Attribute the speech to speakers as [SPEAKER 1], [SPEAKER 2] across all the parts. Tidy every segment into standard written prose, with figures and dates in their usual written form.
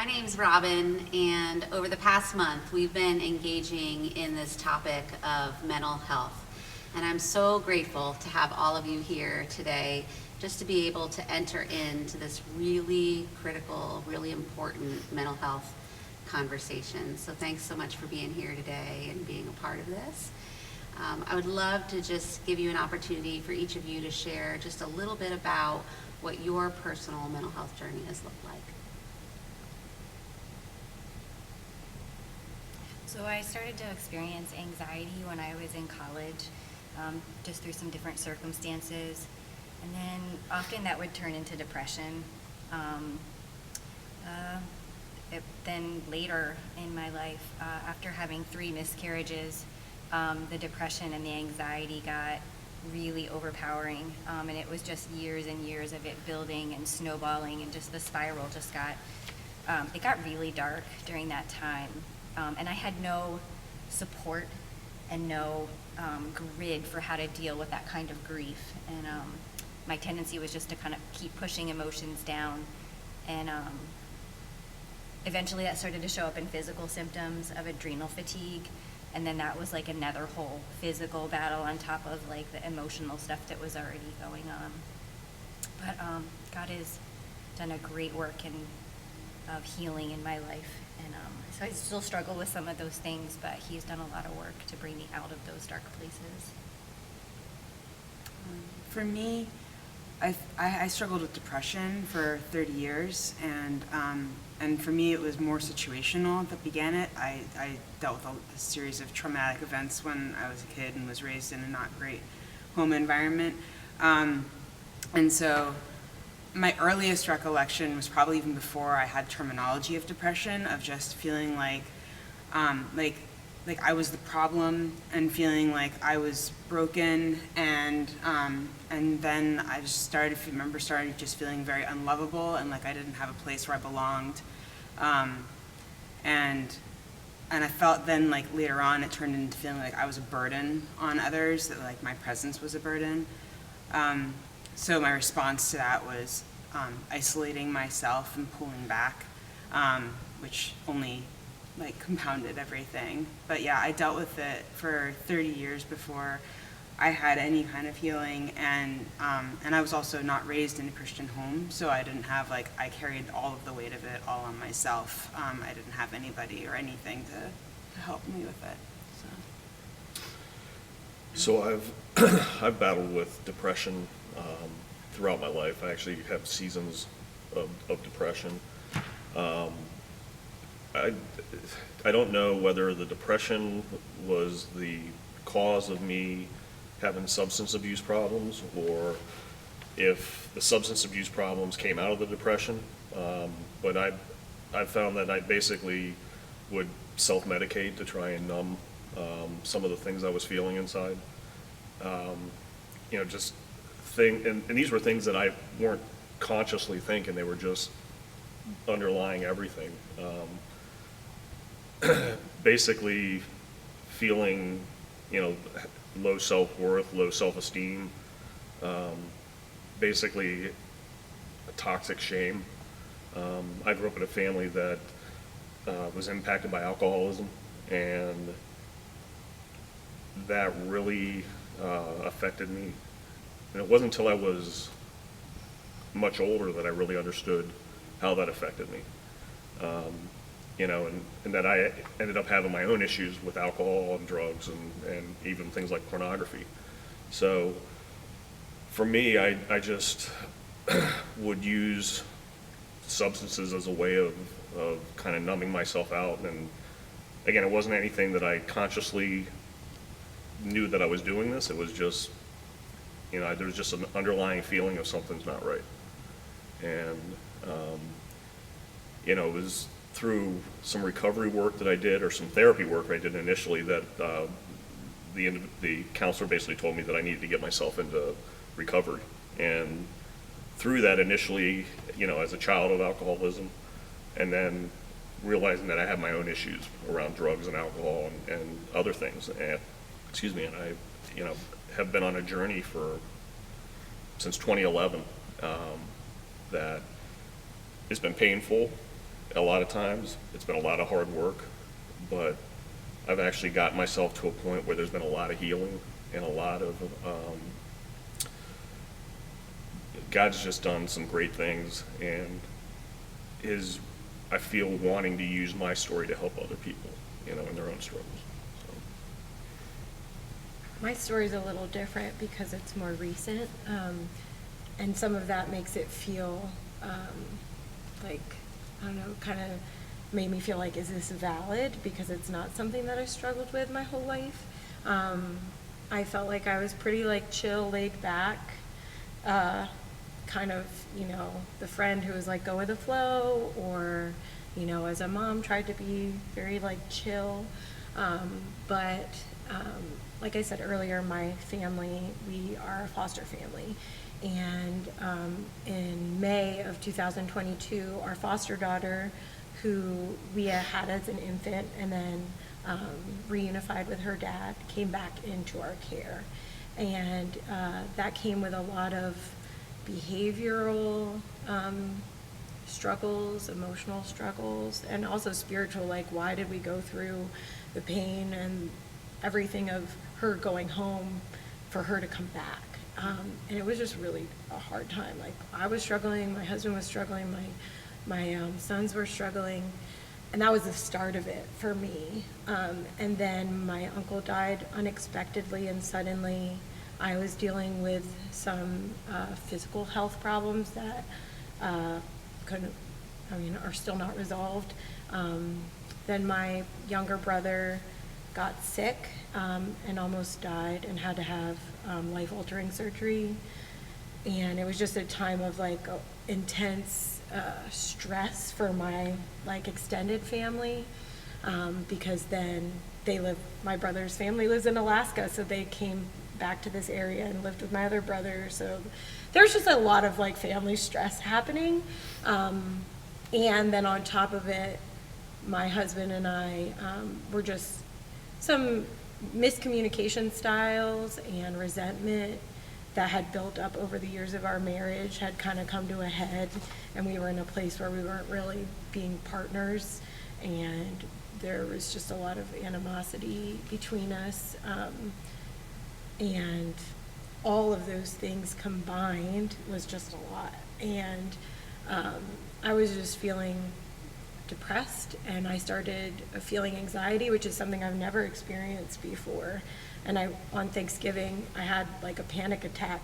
[SPEAKER 1] My name's Robin, and over the past month, we've been engaging in this topic of mental health. And I'm so grateful to have all of you here today just to be able to enter into this really critical, really important mental health conversation. So thanks so much for being here today and being a part of this. I would love to just give you an opportunity for each of you to share just a little bit about what your personal mental health journey has looked like.
[SPEAKER 2] So I started to experience anxiety when I was in college, just through some different circumstances. And then often that would turn into depression. Then later in my life, after having 3 miscarriages, the depression and the anxiety got really overpowering. And it was just years and years of it building and snowballing, and just the spiral just got, it got really dark during that time. And I had no support and no grid for how to deal with that kind of grief. And my tendency was just to kind of keep pushing emotions down. And eventually that started to show up in physical symptoms of adrenal fatigue. And then that was like another whole physical battle on top of like the emotional stuff that was already going on. But God has done a great work of healing in my life. And so I still struggle with some of those things, but He's done a lot of work to bring me out of those dark places.
[SPEAKER 3] For me, I struggled with depression for 30 years, and for me it was more situational that began it. I dealt with a series of traumatic events when I was a kid and was raised in a not great home environment. And so my earliest recollection was probably even before I had terminology of depression, of just feeling like I was the problem and feeling like I was broken, and then I just started just feeling very unlovable and like I didn't have a place where I belonged, and I felt then like later on it turned into feeling like I was a burden on others, that like my presence was a burden. So my response to that was isolating myself and pulling back, which only like compounded everything. But yeah, I dealt with it for 30 years before I had any kind of healing, and I was also not raised in a Christian home, so I didn't have I carried all of the weight of it all on myself. I didn't have anybody or anything to help me with it.
[SPEAKER 4] So I've battled with depression throughout my life. I actually have seasons of depression. I don't know whether the depression was the cause of me having substance abuse problems, or if the substance abuse problems came out of the depression. But I found that I basically would self-medicate to try and numb some of the things I was feeling inside. And these were things that I weren't consciously thinking, they were just underlying everything. Basically feeling, low self-worth, low self-esteem, basically a toxic shame. I grew up in a family that was impacted by alcoholism, and that really affected me. And it wasn't until I was much older that I really understood how that affected me. And that I ended up having my own issues with alcohol and drugs and even things like pornography. So for me, I just would use substances as a way of kind of numbing myself out. And again, it wasn't anything that I consciously knew that I was doing this. It was just, there was just an underlying feeling of something's not right. And, it was through some recovery work that I did, or some therapy work I did initially, that the counselor basically told me that I needed to get myself into recovery. And through that initially, as a child of alcoholism, and then realizing that I had my own issues around drugs and alcohol and other things. And I, have been on a journey since 2011, that it's been painful. a lot of times. It's been a lot of hard work, but I've actually gotten myself to a point where there's been a lot of healing and a lot of, God's just done some great things and is, I feel, wanting to use my story to help other people, you know, in their own struggles. So.
[SPEAKER 5] My story's a little different because it's more recent, and some of that makes it feel like, I don't know, kind of made me feel like, is this valid? Because it's not something that I struggled with my whole life. I felt like I was pretty like chill, laid back, kind of, you know, the friend who was like go with the flow, or, you know, as a mom tried to be very like chill. But like I said earlier, my family, we are a foster family. And in May of 2022, our foster daughter, who we had as an infant and then reunified with her dad, came back into our care. And that came with a lot of behavioral struggles, emotional struggles, and also spiritual, like why did we go through the pain and everything of her going home for her to come back. And it was just really a hard time. Like I was struggling, my husband was struggling, my sons were struggling, and that was the start of it for me. And then my uncle died unexpectedly and suddenly. I was dealing with some physical health problems that are still not resolved. Then my younger brother got sick and almost died and had to have life-altering surgery. And it was just a time of like intense stress for my like extended family, because then my brother's family lives in Alaska, so they came back to this area and lived with my other brother. So there's just a lot of like family stress happening. And then on top of it, my husband and I were just some miscommunication styles and resentment that had built up over the years of our marriage had kind of come to a head, and we were in a place where we weren't really being partners, and there was just a lot of animosity between us. And all of those things combined was just a lot. And I was just feeling depressed, and I started feeling anxiety, which is something I've never experienced before. And on Thanksgiving, I had like a panic attack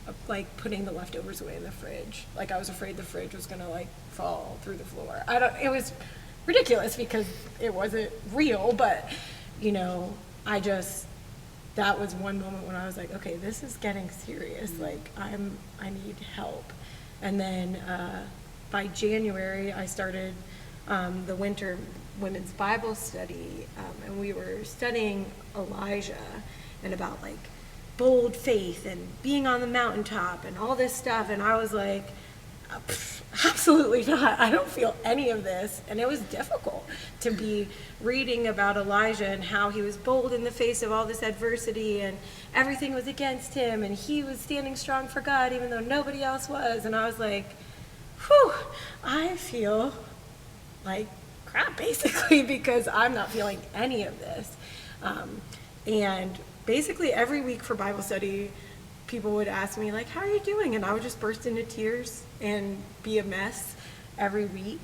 [SPEAKER 5] of like putting the leftovers away in the fridge. Like I was afraid the fridge was gonna like fall through the floor. It was ridiculous because it wasn't real, but you know, that was one moment when I was like, okay, this is getting serious. Like I need help. And then by January, I started the winter women's Bible study, and we were studying Elijah and about like bold faith and being on the mountaintop and all this stuff. And I was like, absolutely not. I don't feel any of this. And it was difficult to be reading about Elijah and how he was bold in the face of all this adversity and everything was against him, and he was standing strong for God even though nobody else was. And I was like, whew, I feel like crap basically because I'm not feeling any of this. And basically every week for Bible study, people would ask me like, how are you doing? And I would just burst into tears and be a mess every week.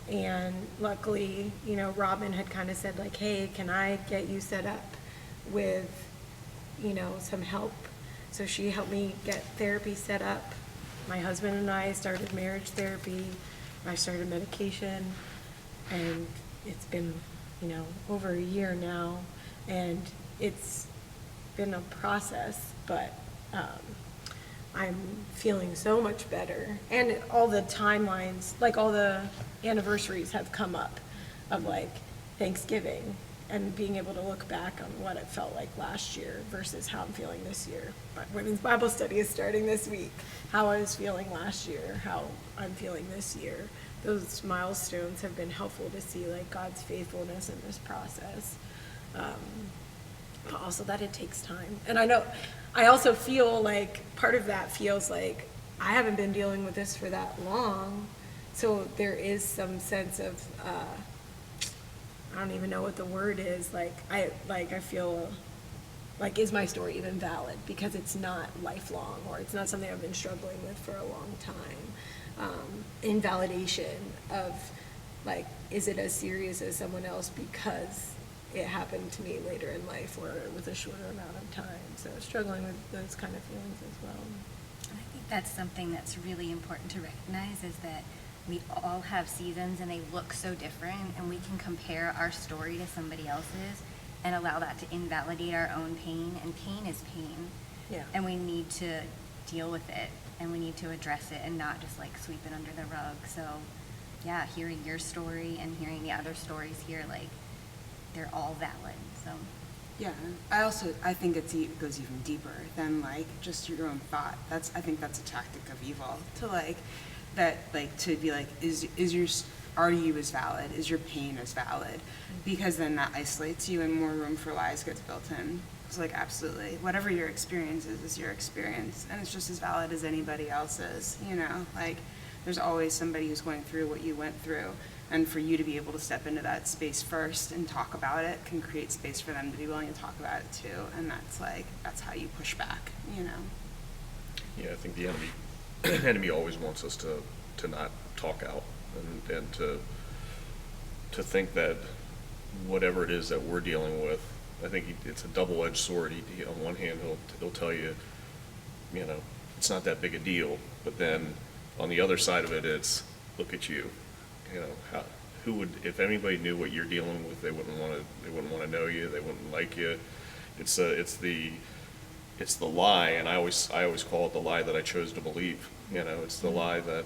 [SPEAKER 5] And luckily, you know, Robin had kind of said like, hey, can I get you set up with, you know, some help? So she helped me get therapy set up. My husband and I started marriage therapy. I started medication, and it's been, you know, over a year now, and it's been a process, but I'm feeling so much better. And all the timelines, like all the anniversaries have come up of like Thanksgiving and being able to look back on what it felt like last year versus how I'm feeling this year. My women's Bible study is starting this week. How I was feeling last year, how I'm feeling this year. Those milestones have been helpful to see like God's faithfulness in this process. But also that it takes time. And I also feel like part of that feels like I haven't been dealing with this for that long. so there is some sense of, I don't even know what the word is, I feel, like, is my story even valid? Because it's not lifelong, or it's not something I've been struggling with for a long time. Invalidation of, like, is it as serious as someone else because it happened to me later in life or with a shorter amount of time? So struggling with those kind of feelings as well.
[SPEAKER 2] I think that's something that's really important to recognize, is that we all have seasons and they look so different, and we can compare our story to somebody else's and allow that to invalidate our own pain, and pain is pain.
[SPEAKER 5] Yeah.
[SPEAKER 2] And we need to deal with it, and we need to address it and not just like sweep it under the rug. So yeah, hearing your story and hearing the other stories here, like, they're all valid, so.
[SPEAKER 3] Yeah, I think it goes even deeper than like just your own thought. I think that's a tactic of evil to to be like, are you as valid? Is your pain as valid? Because then that isolates you and more room for lies gets built in. It's like, absolutely, whatever your experience is your experience, and it's just as valid as anybody else's, like, there's always somebody who's going through what you went through. And for you to be able to step into that space first and talk about it can create space for them to be willing to talk about it too. And that's how you push back,
[SPEAKER 4] Yeah, I think the enemy always wants us to not talk out and to think that whatever it is that we're dealing with, I think it's a double-edged sword. On one hand, he'll tell you, it's not that big a deal, but then on the other side of it, it's, look at you. Who would, if anybody knew what you're dealing with, they wouldn't want to know you, they wouldn't like you. It's the lie, and I always call it the lie that I chose to believe. It's the lie that,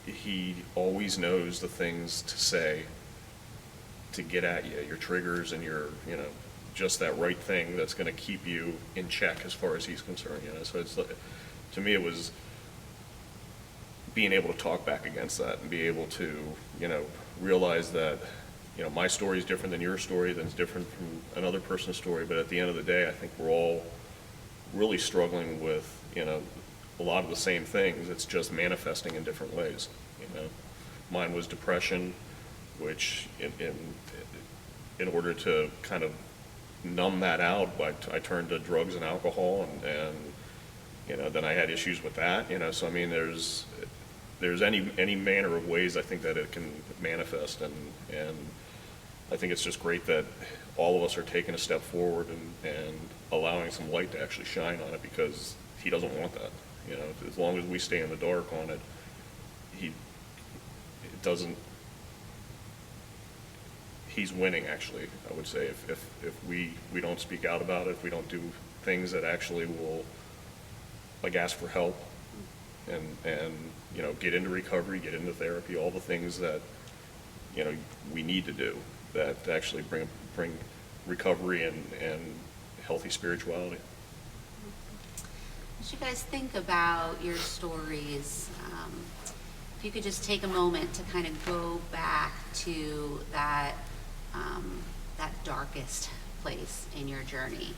[SPEAKER 4] he always knows the things to say to get at you, your triggers and your, just that right thing that's going to keep you in check as far as he's concerned. So it's, to me, it was being able to talk back against that and be able to, realize that, my story is different than your story, that's different from another person's story, but at the end of the day, I think we're all really struggling with, a lot of the same things. It's just manifesting in different ways. Mine was depression, which in order to kind of numb that out, I turned to drugs and alcohol, and then I had issues with that. So I mean, there's any manner of ways I think that it can manifest, and I think it's just great that all of us are taking a step forward and allowing some light to actually shine on it, because he doesn't want that. As long as we stay in the dark on it, he's winning, actually, I would say, if we don't speak out about it, if we don't do things that actually will, like, ask for help and get into recovery, get into therapy, all the things that, we need to do that actually bring recovery and healthy spirituality.
[SPEAKER 1] As you guys think about your stories, if you could just take a moment to kind of go back to that darkest place in your journey.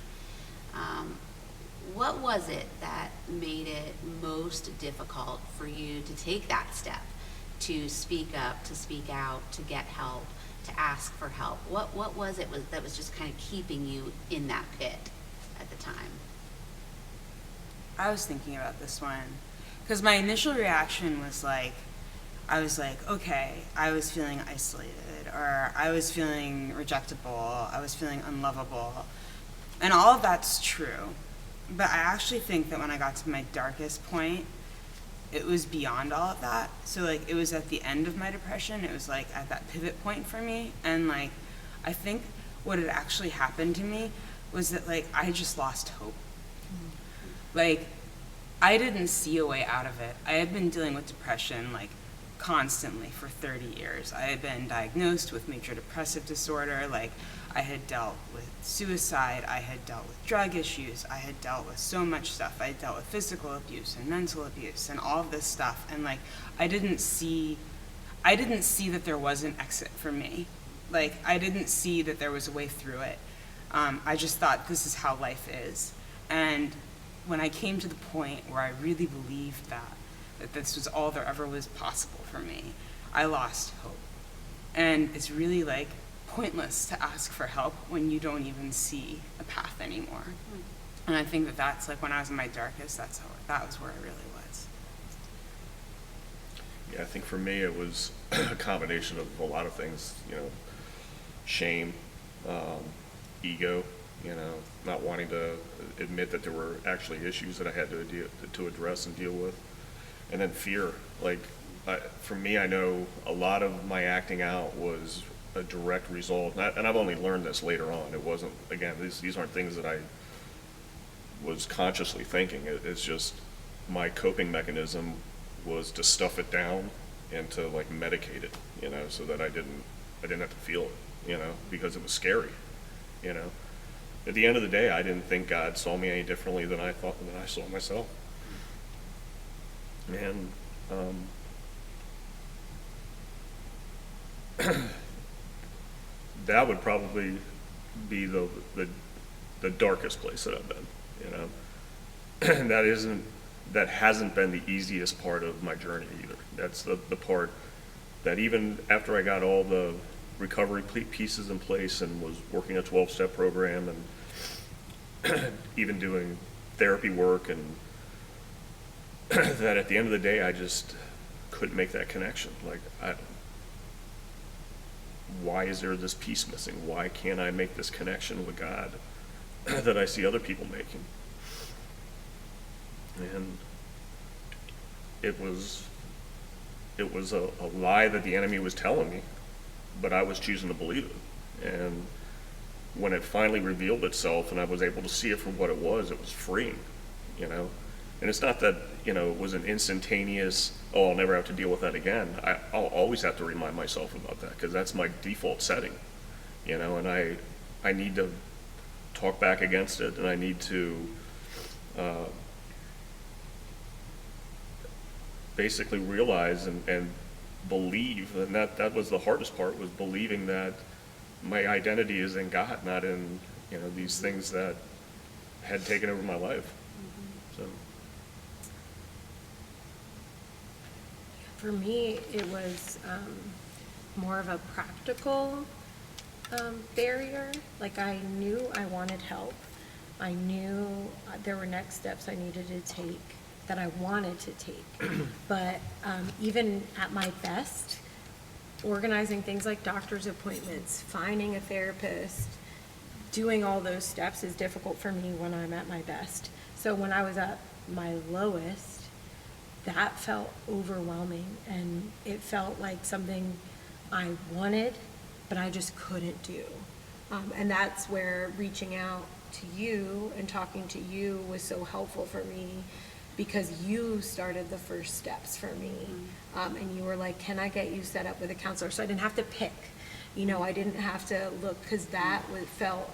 [SPEAKER 1] What was it that made it most difficult for you to take that step, to speak up, to speak out, to get help, to ask for help? What was it that was just kind of keeping you in that pit at the time?
[SPEAKER 3] I was thinking about this one because my initial reaction was like, okay, I was feeling isolated, or I was feeling rejectable, I was feeling unlovable, and all of that's true. But I actually think that when I got to my darkest point, it was beyond all of that. So like, it was at the end of my depression. It was like at that pivot point for me. And like, I think what had actually happened to me was that like, I just lost hope. Like, I didn't see a way out of it. I had been dealing with depression like constantly for 30 years. I had been diagnosed with major depressive disorder. Like, I had dealt with suicide, I had dealt with drug issues, I had dealt with so much stuff. I had dealt with physical abuse and mental abuse and all of this stuff. And like, I didn't see that there was an exit for me. Like, I didn't see that there was a way through it. I just thought this is how life is. And when I came to the point where I really believed that, that this was all there ever was possible for me, I lost hope. And it's really like pointless to ask for help when you don't even see a path anymore. And I think that that's like when I was in my darkest, that was where I really was.
[SPEAKER 4] Yeah, I think for me, it was a combination of a lot of things, shame, ego, not wanting to admit that there were actually issues that I had to address and deal with. And then fear. Like, for me, I know a lot of my acting out was a direct result, and I've only learned this later on. It wasn't, again, these aren't things that I was consciously thinking. It's just my coping mechanism was to stuff it down and to like medicate it, so that I didn't have to feel it, because it was scary, At the end of the day, I didn't think God saw me any differently than I saw myself. And that would probably be the darkest place that I've been, And that hasn't been the easiest part of my journey either. That's the part that even after I got all the recovery pieces in place and was working a 12-step program and even doing therapy work, and that at the end of the day, I just couldn't make that connection. Like, why is there this piece missing? Why can't I make this connection with God that I see other people making? And it was a lie that the enemy was telling me, but I was choosing to believe it. And when it finally revealed itself and I was able to see it for what it was freeing, And it's not that, it was an instantaneous, oh, I'll never have to deal with that again. I'll always have to remind myself about that, because that's my default setting, and I need to talk back against it, and I need to basically realize and believe, and that was the hardest part, was believing that my identity is in God, not in, these things that had taken over my life. So.
[SPEAKER 5] For me, it was more of a practical barrier. Like, I knew I wanted help. I knew there were next steps I needed to take, that I wanted to take. But even at my best, organizing things like doctor's appointments, finding a therapist, doing all those steps is difficult for me when I'm at my best. So when I was at my lowest, that felt overwhelming, and it felt like something I wanted, but I just couldn't do. And that's where reaching out to you and talking to you was so helpful for me, because you started the first steps for me. And you were like, can I get you set up with a counselor? So I didn't have to pick, I didn't have to look, because that felt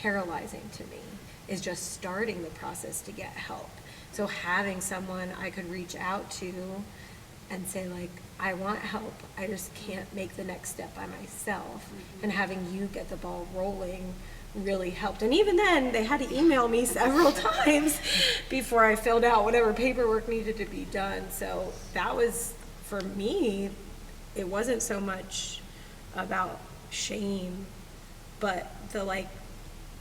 [SPEAKER 5] paralyzing to me, is just starting the process to get help. So having someone I could reach out to and say, like, I want help, I just can't make the next step by myself, and having you get the ball rolling really helped. And even then, they had to email me several times before I filled out whatever paperwork needed to be done. So that was, for me, it wasn't so much about shame, but the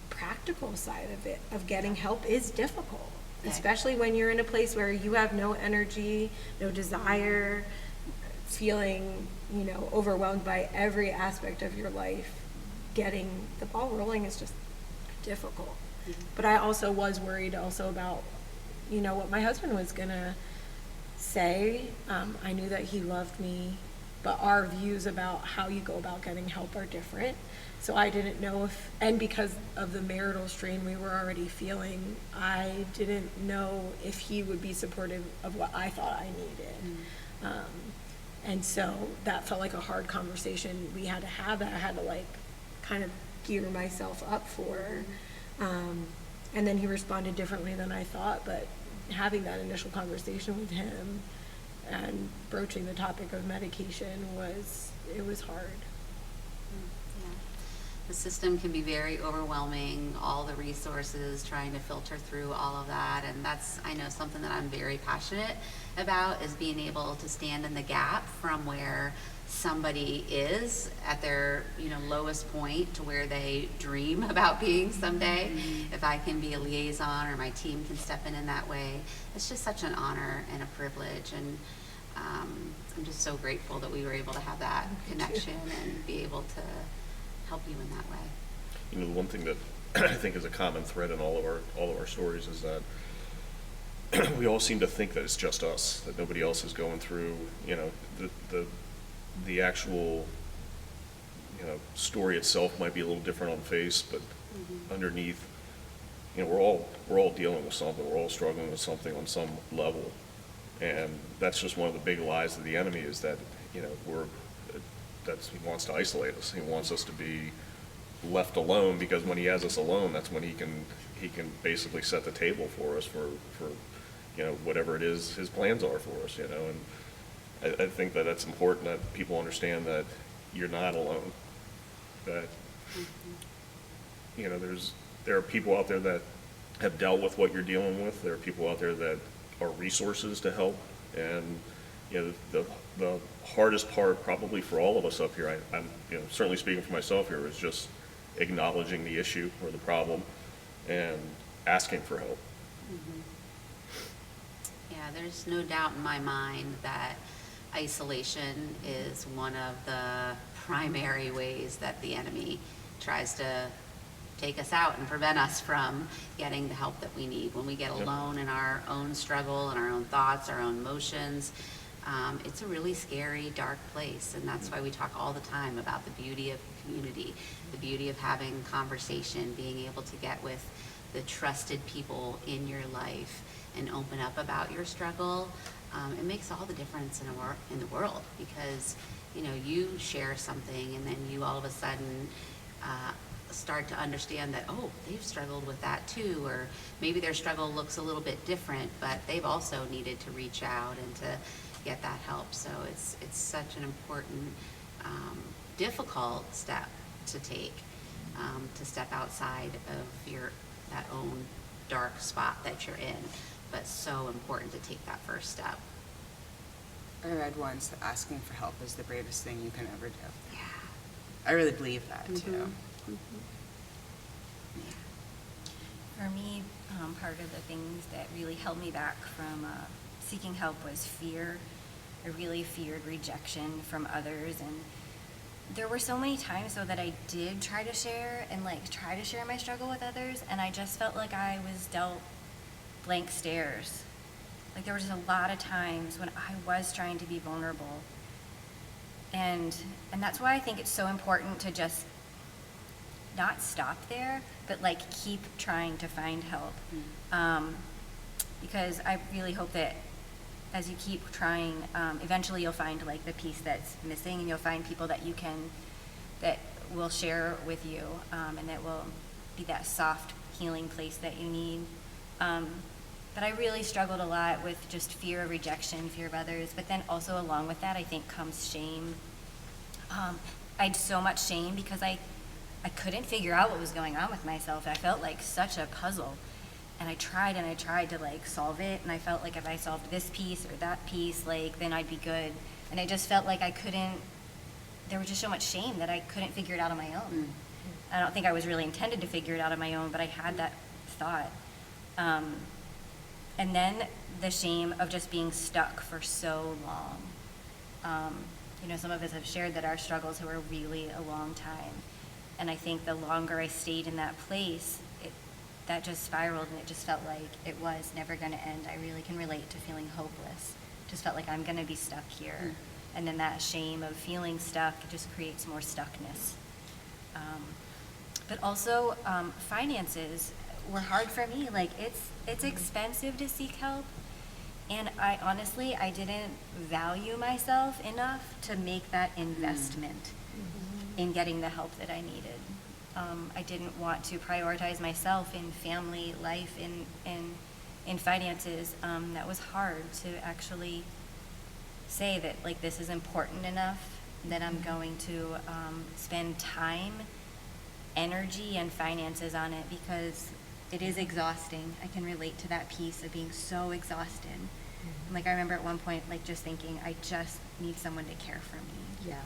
[SPEAKER 5] practical side of it, of getting help, is difficult. Especially when you're in a place where you have no energy, no desire, feeling, overwhelmed by every aspect of your life. Getting the ball rolling is just difficult. But I also was worried about, what my husband was gonna say. I knew that he loved me, but our views about how you go about getting help are different. So I didn't know and because of the marital strain we were already feeling, I didn't know if he would be supportive of what I thought I needed. And so that felt like a hard conversation we had to have, that I had to kind of gear myself up for. And then he responded differently than I thought, but having that initial conversation with him and broaching the topic of medication was hard.
[SPEAKER 1] Yeah. The system can be very overwhelming, all the resources, trying to filter through all of that. And that's, I know, something that I'm very passionate about, is being able to stand in the gap from where somebody is at their, lowest point to where they dream about being someday. If I can be a liaison, or my team can step in that way, it's just such an honor and a privilege. And I'm just so grateful that we were able to have that connection and be able to help you in that way.
[SPEAKER 4] The one thing that I think is a common thread in all of our stories is that we all seem to think that it's just us, that nobody else is going through, the actual, story itself might be a little different on face, but underneath, we're all dealing with something. We're all struggling with something on some level. And that's just one of the big lies of the enemy, is that, he wants to isolate us. He wants us to be left alone, because when he has us alone, that's when he can basically set the table for us for whatever it is his plans are for us, and I think that that's important, that people understand that you're not alone, that there are people out there that have dealt with what you're dealing with. There are people out there that are resources to help. And the hardest part probably for all of us up here, I'm certainly speaking for myself here, is just acknowledging the issue or the problem and asking for help.
[SPEAKER 1] Yeah, there's no doubt in my mind that isolation is one of the primary ways that the enemy tries to take us out and prevent us from getting the help that we need. When we get alone in our own struggle and our own thoughts, our own emotions, it's a really scary, dark place. And that's why we talk all the time about the beauty of community, the beauty of having conversation, being able to get with the trusted people in your life and open up about your struggle. It makes all the difference in the world, because you share something and then you all of a sudden start to understand that, oh, they've struggled with that too, or maybe their struggle looks a little bit different, but they've also needed to reach out and to get that help. So it's such an important, difficult step to take, to step outside of that own dark spot that you're in, but so important to take that first step.
[SPEAKER 3] I read once that asking for help is the bravest thing you can ever do.
[SPEAKER 1] Yeah.
[SPEAKER 3] I really believe that too.
[SPEAKER 2] For me, part of the things that really held me back from seeking help was fear. I really feared rejection from others, and there were so many times though that I did try to share my struggle with others, and I just felt like I was dealt blank stares. Like there were just a lot of times when I was trying to be vulnerable, and that's why I think it's so important to just not stop there, but keep trying to find help. Because I really hope that as you keep trying, eventually you'll find the piece that's missing, and you'll find people that that will share with you, and that will be that soft healing place that you need. But I really struggled a lot with just fear of rejection, fear of others, but then also along with that, I think comes shame. I had so much shame because I couldn't figure out what was going on with myself. I felt like such a puzzle, and I tried to solve it, and I felt like if I solved this piece or that piece, then I'd be good. And I just felt like I couldn't. There was just so much shame that I couldn't figure it out on my own. I don't think I was really intended to figure it out on my own, but I had that thought. And then the shame of just being stuck for so long. Some of us have shared that our struggles were really a long time. And I think the longer I stayed in that place, that just spiraled, and it just felt like it was never going to end. I really can relate to feeling hopeless. Just felt like I'm going to be stuck here. And then that shame of feeling stuck just creates more stuckness. But also, finances were hard for me. It's expensive to seek help. And I didn't value myself enough to make that investment in getting the help that I needed. I didn't want to prioritize myself in family life, in finances. That was hard to actually say that this is important enough that I'm going to spend time energy and finances on it because it is exhausting. I can relate to that piece of being so exhausted. Like I remember at one point, like just thinking, I just need someone to care for me.
[SPEAKER 5] Yeah.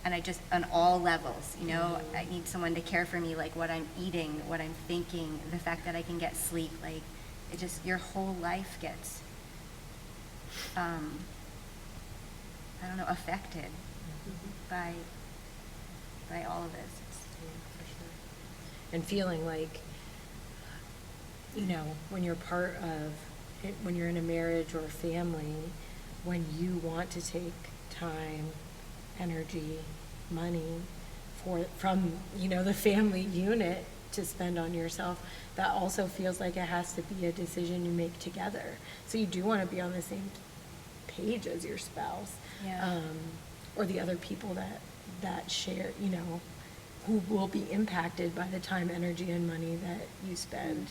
[SPEAKER 2] And I just, on all levels, you know, I need someone to care for me, like what I'm eating, what I'm thinking, the fact that I can get sleep, like it just, your whole life gets, I don't know, affected by all of this.
[SPEAKER 5] And feeling like, you know, when you're part of it, when you're in a marriage or a family, when you want to take time, energy, money from, you know, the family unit to spend on yourself, that also feels like it has to be a decision you make together. So you do want to be on the same page as your spouse.
[SPEAKER 2] Yeah.
[SPEAKER 5] Or the other people that share, you know, who will be impacted by the time, energy, and money that you spend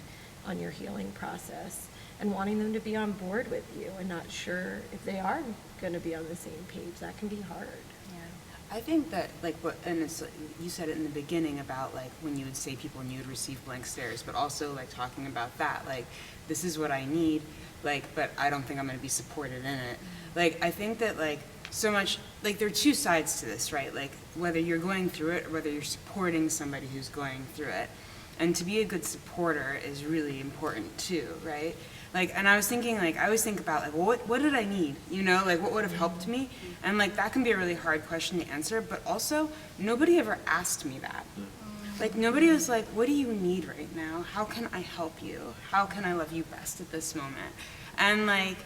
[SPEAKER 5] on your healing process, and wanting them to be on board with you and not sure if they are going to be on the same page. That can be hard.
[SPEAKER 2] Yeah.
[SPEAKER 3] I think that, like, and it's, you said it in the beginning about, like, when you would say people and you would receive blank stares, but also, like, talking about that, like, this is what I need, like, but I don't think I'm going to be supported in it. Like, I think that, like, so much, like, there are two sides to this, right? Like, whether you're going through it or whether you're supporting somebody who's going through it. And to be a good supporter is really important, too, right? Like, and I was thinking, like, I always think about, like, well, what did I need? You know, like, what would have helped me? And, like, that can be a really hard question to answer, but also, nobody ever asked me that. Like, nobody was like, what do you need right now? How can I help you? How can I love you best at this moment? And, like,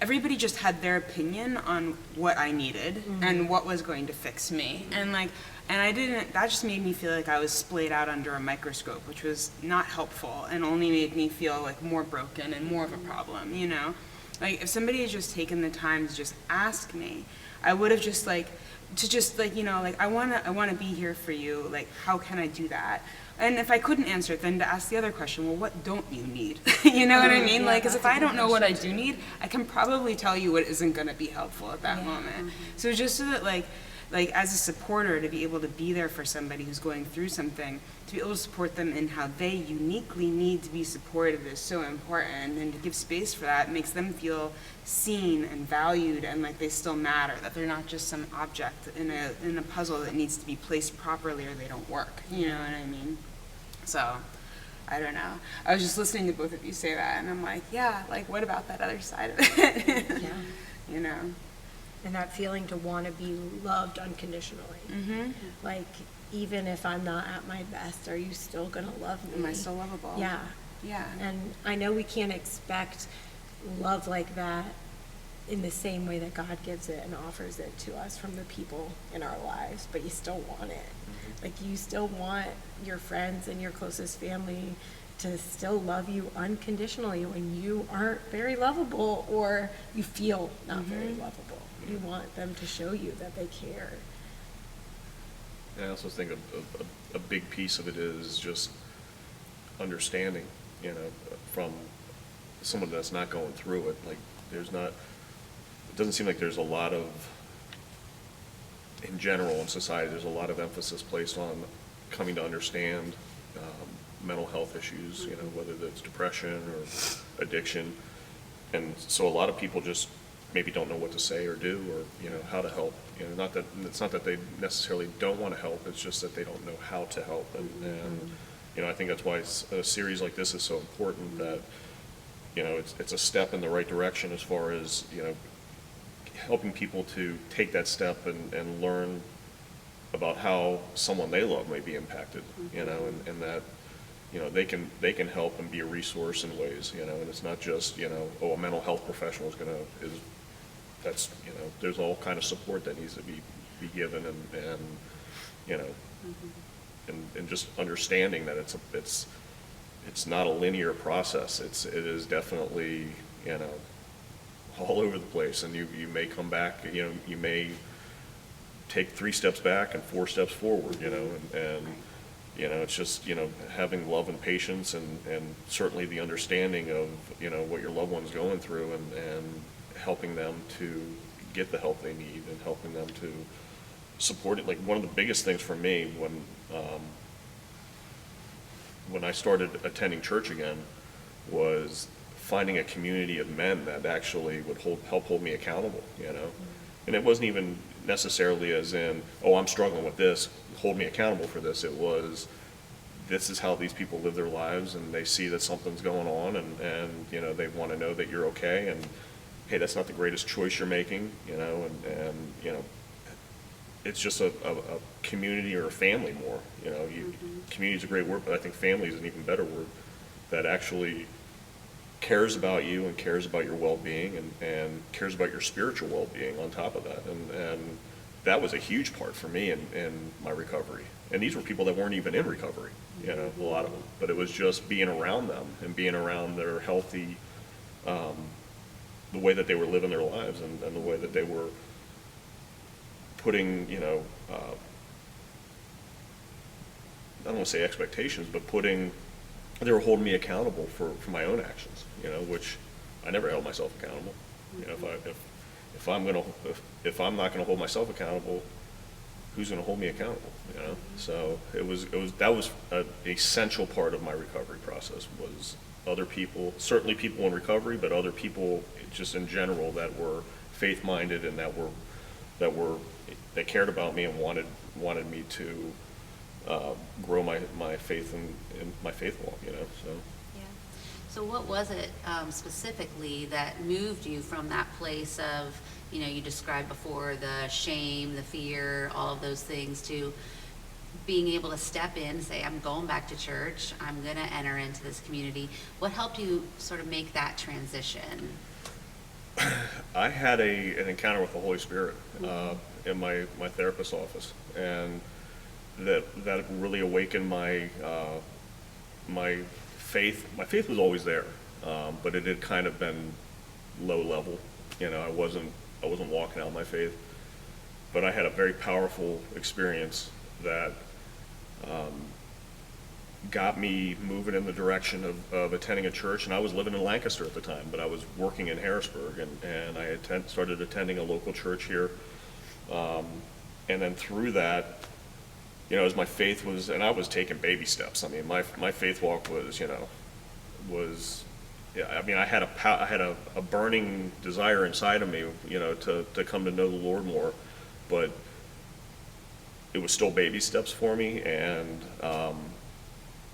[SPEAKER 3] everybody just had their opinion on what I needed and what was going to fix me. And, like, and I didn't, that just made me feel like I was splayed out under a microscope, which was not helpful and only made me feel like more broken and more of a problem, you know? Like, if somebody had just taken the time to just ask me, I would have just, like, you know, like, I wanna be here for you, like, how can I do that? And if I couldn't answer it, then to ask the other question, well, what don't you need? You know what I mean? Like, because if I don't know what I do need, I can probably tell you what isn't gonna be helpful at that moment. So just so that, like, as a supporter, to be able to be there for somebody who's going through something, to be able to support them in how they uniquely need to be supported is so important, and to give space for that makes them feel seen and valued and like they still matter, that they're not just some object in a puzzle that needs to be placed properly or they don't work, you know what I mean? So, I don't know. I was just listening to both of you say that, and I'm like, yeah, like, what about that other side of it?
[SPEAKER 5] Yeah.
[SPEAKER 3] You know?
[SPEAKER 5] And that feeling to want to be loved unconditionally. Like, even if I'm not at my best, are you still going to love me?
[SPEAKER 3] Am I still lovable?
[SPEAKER 5] Yeah.
[SPEAKER 3] Yeah.
[SPEAKER 5] And I know we can't expect love like that in the same way that God gives it and offers it to us from the people in our lives, but you still want it. Like, you still want your friends and your closest family to still love you unconditionally when you aren't very lovable or you feel not very lovable. You want them to show you that they care.
[SPEAKER 4] I also think a big piece of it is just understanding, you know, from someone that's not going through it. Like, it doesn't seem like there's a lot of, in general in society, there's a lot of emphasis placed on coming to understand mental health issues, you know, whether that's depression or addiction. And so a lot of people just maybe don't know what to say or do, or, you know, how to help. You know, it's not that they necessarily don't want to help, it's just that they don't know how to help. And you know, I think that's why a series like this is so important, that, you know, it's a step in the right direction as far as, you know, helping people to take that step and learn about how someone they love may be impacted, you know, and that, you know, they can help and be a resource in ways, you know, and it's not just, you know, oh, a mental health professional that's, you know, there's all kind of support that needs to be given, and you know, and just understanding that it's not a linear process. It is definitely, you know, all over the place, and you may come back, you know, you may take 3 steps back and 4 steps forward, you know, and you know, it's just, you know, having love and patience and certainly the understanding of, you know, what your loved one's going through, and helping them to get the help they need and helping them to support it. Like, one of the biggest things for me when when I started attending church again was finding a community of men that actually would help hold me accountable, you know? And it wasn't even necessarily as in, oh, I'm struggling with this, hold me accountable for this. It was, this is how these people live their lives, and they see that something's going on, and you know, they want to know that you're okay, and hey, that's not the greatest choice you're making, you know, and you know, it's just a community or a family more, you know. Community is a great word, but I think family is an even better word, that actually cares about you and cares about your well-being, and cares about your spiritual well-being on top of that. And that was a huge part for me in my recovery. And these were people that weren't even in recovery, you know, a lot of them. But it was just being around them and being around their healthy, the way that they were living their lives, and the way that they were putting, you know, I don't want to say expectations, but they were holding me accountable for my own actions, you know, which I never held myself accountable. You know, if I'm not gonna hold myself accountable, who's gonna hold me accountable, you know? So that was an essential part of my recovery process, was other people, certainly people in recovery, but other people just in general that were faith-minded and that cared about me and wanted me to grow my faith in my faith walk, you know, so.
[SPEAKER 1] Yeah. So what was it specifically that moved you from that place of, you know, you described before, the shame, the fear, all of those things, to being able to step in and say, I'm going back to church, I'm going to enter into this community? What helped you sort of make that transition?
[SPEAKER 4] I had an encounter with the Holy Spirit in my therapist's office, and that really awakened my faith. My faith was always there, but it had kind of been low level. You know, I wasn't walking out my faith, but I had a very powerful experience that got me moving in the direction of attending a church. And I was living in Lancaster at the time, but I was working in Harrisburg, and I started attending a local church here. And then through that, you know, as my faith was, and I was taking baby steps. I mean, my faith walk was, you know, yeah, I mean, I had a burning desire inside of me, you know, to come to know the Lord more, but it was still baby steps for me. And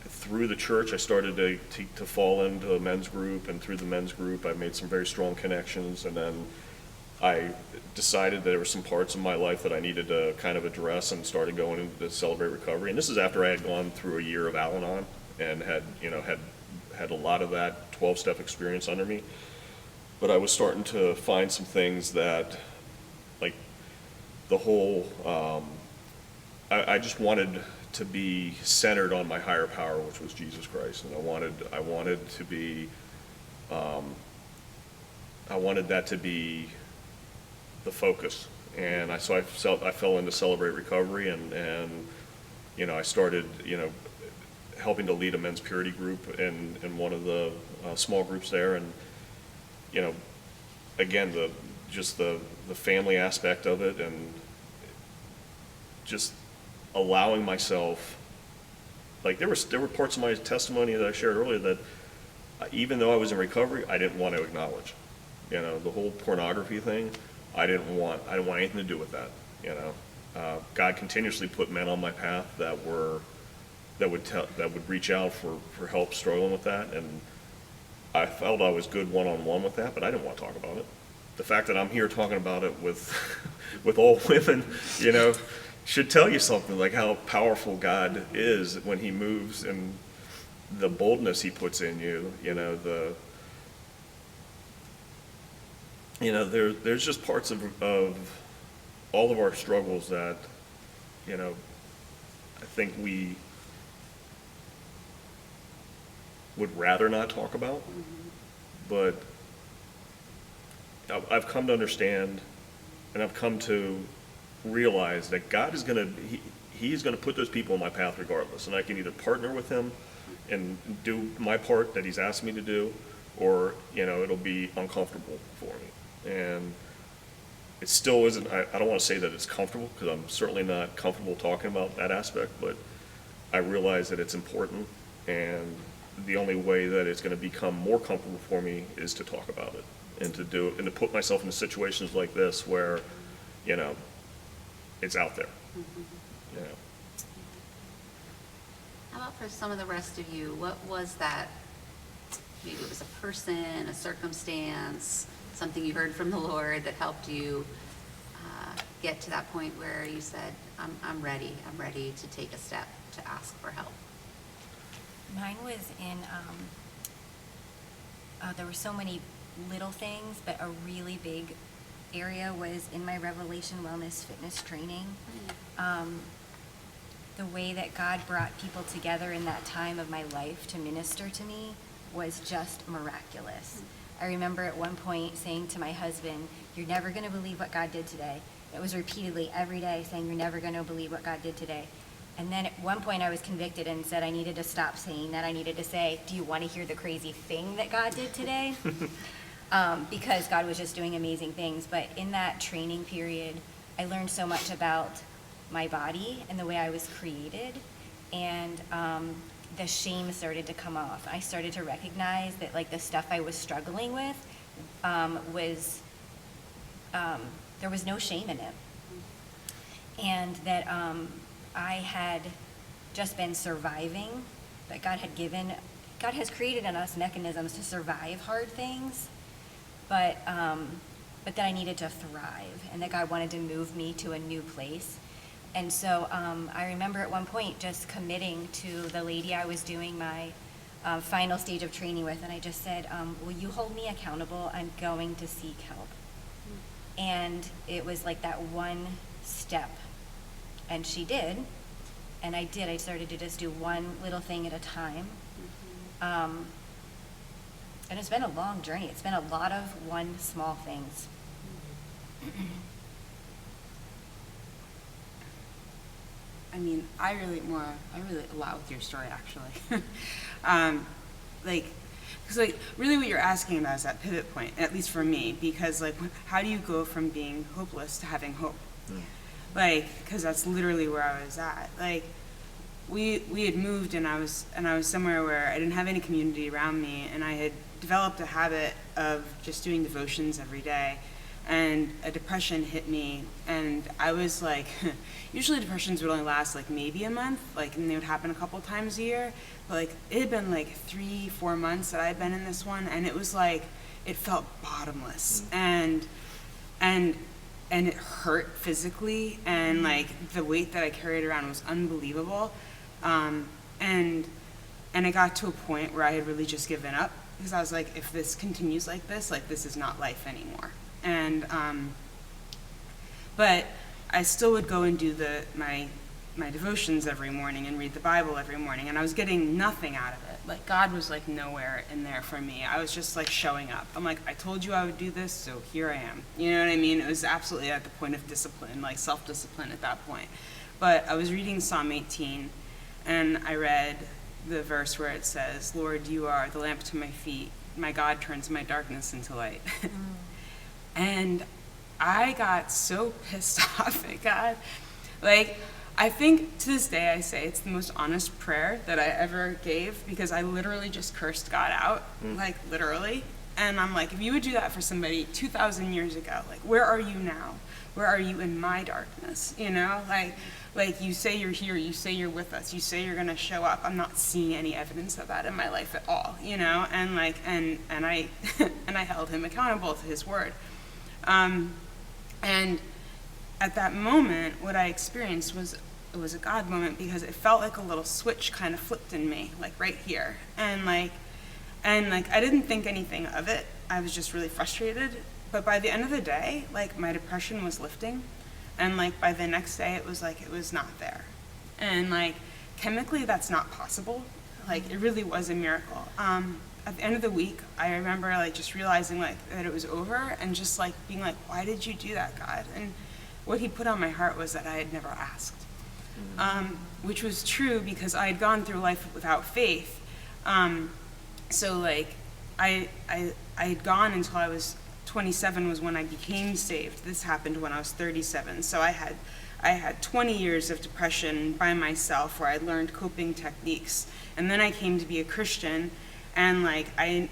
[SPEAKER 4] through the church, I started to fall into a men's group, and through the men's group, I made some very strong connections. And then I decided that there were some parts of my life that I needed to kind of address, and started going into Celebrate Recovery. And this is after I had gone through a year of Al-Anon and had a lot of that 12-step experience under me. But I was starting to find some things that, like the whole, I just wanted to be centered on my higher power, which was Jesus Christ. And I wanted to be, I wanted that to be the focus. And I fell into Celebrate Recovery, and you know, I started, you know, helping to lead a men's purity group in one of the small groups there. And you know, again, the family aspect of it, and just allowing myself, like there were parts of my testimony that I shared earlier that even though I was in recovery, I didn't want to acknowledge. You know, the whole pornography thing, I didn't want anything to do with that. You know, God continuously put men on my path that would reach out for help struggling with that, and I felt I was good one-on-one with that, but I didn't want to talk about it. The fact that I'm here talking about it with with all women, you know, should tell you something, like how powerful God is when He moves, and the boldness He puts in you. You know, there's just parts of all of our struggles that, you know, I think we would rather not talk about. But I've come to understand, and I've come to realize that God is He's gonna put those people in my path regardless, and I can either partner with Him and do my part that He's asked me to do, or, you know, it'll be uncomfortable for me. And it still isn't, I don't want to say that it's comfortable, because I'm certainly not comfortable talking about that aspect, but I realize that it's important, And the only way that it's going to become more comfortable for me is to talk about it and to put myself in situations like this where, you know, it's out there. You know.
[SPEAKER 1] How about for some of the rest of you, what was that? Maybe it was a person, a circumstance, something you heard from the Lord that helped you get to that point where you said, I'm ready to take a step to ask for help.
[SPEAKER 2] Mine was in, there were so many little things, but a really big area was in my Revelation Wellness Fitness training. The way that God brought people together in that time of my life to minister to me was just miraculous. I remember at one point saying to my husband, "You're never going to believe what God did today." It was repeatedly every day saying, "You're never going to believe what God did today." And then at one point I was convicted and said I needed to stop saying that. I needed to say, "Do you want to hear the crazy thing that God did today?" Because God was just doing amazing things. But in that training period, I learned so much about my body and the way I was created. And the shame started to come off. I started to recognize that like the stuff I was struggling with there was no shame in it. And that I had just been surviving, but God has created in us mechanisms to survive hard things, but that I needed to thrive, and that God wanted to move me to a new place. And so I remember at one point just committing to the lady I was doing my final stage of training with, and I just said, "Will you hold me accountable? I'm going to seek help." And it was like that one step. And she did, and I did. I started to just do one little thing at a time. And it's been a long journey. It's been a lot of one small things.
[SPEAKER 3] I mean, I really a lot with your story, actually. Because really what you're asking about is that pivot point, at least for me, because like, how do you go from being hopeless to having hope? Because that's literally where I was at. Like, we had moved, and I was somewhere where I didn't have any community around me, and I had developed a habit of just doing devotions every day, and a depression hit me, and I was like, usually depressions would only last like maybe a month, and they would happen a couple times a year, but like it had been like 3-4 months that I had been in this one, and it was like, it felt bottomless, and it hurt physically, and like the weight that I carried around was unbelievable, and it got to a point where I had really just given up, because I was like, if this continues like this is not life anymore. And but I still would go and do my devotions every morning and read the Bible every morning, and I was getting nothing out of it. Like, God was like nowhere in there for me. I was just like showing up. I'm like, I told you I would do this, so here I am. You know what I mean? It was absolutely at the point of discipline, like self-discipline at that point. But I was reading Psalm 18, and I read the verse where it says, "Lord, you are the lamp to my feet. My God turns my darkness into light." And I got so pissed off at God. Like, I think to this day I say it's the most honest prayer that I ever gave, because I literally just cursed God out, like literally. And I'm like, if you would do that for somebody 2,000 years ago, like, where are you now? Where are you in my darkness? You know, like you say you're here, you say you're with us, you say you're gonna show up. I'm not seeing any evidence of that in my life at all, you know. And like, and I and I held him accountable to his word. And at that moment, what I experienced was a God moment, because it felt like a little switch kind of flipped in me, like right here. And I didn't think anything of it. I was just really frustrated. But by the end of the day, like, my depression was lifting. And like by the next day, it was not there. And like, chemically, that's not possible. Like, it really was a miracle. At the end of the week, I remember like just realizing like that it was over, and just like being like, why did you do that, God? And what he put on my heart was that I had never asked, which was true, because I had gone through life without faith. So like I had gone until I was 27 was when I became saved. This happened when I was 37. So I I had 20 years of depression by myself where I learned coping techniques. And then I came to be a Christian, and like I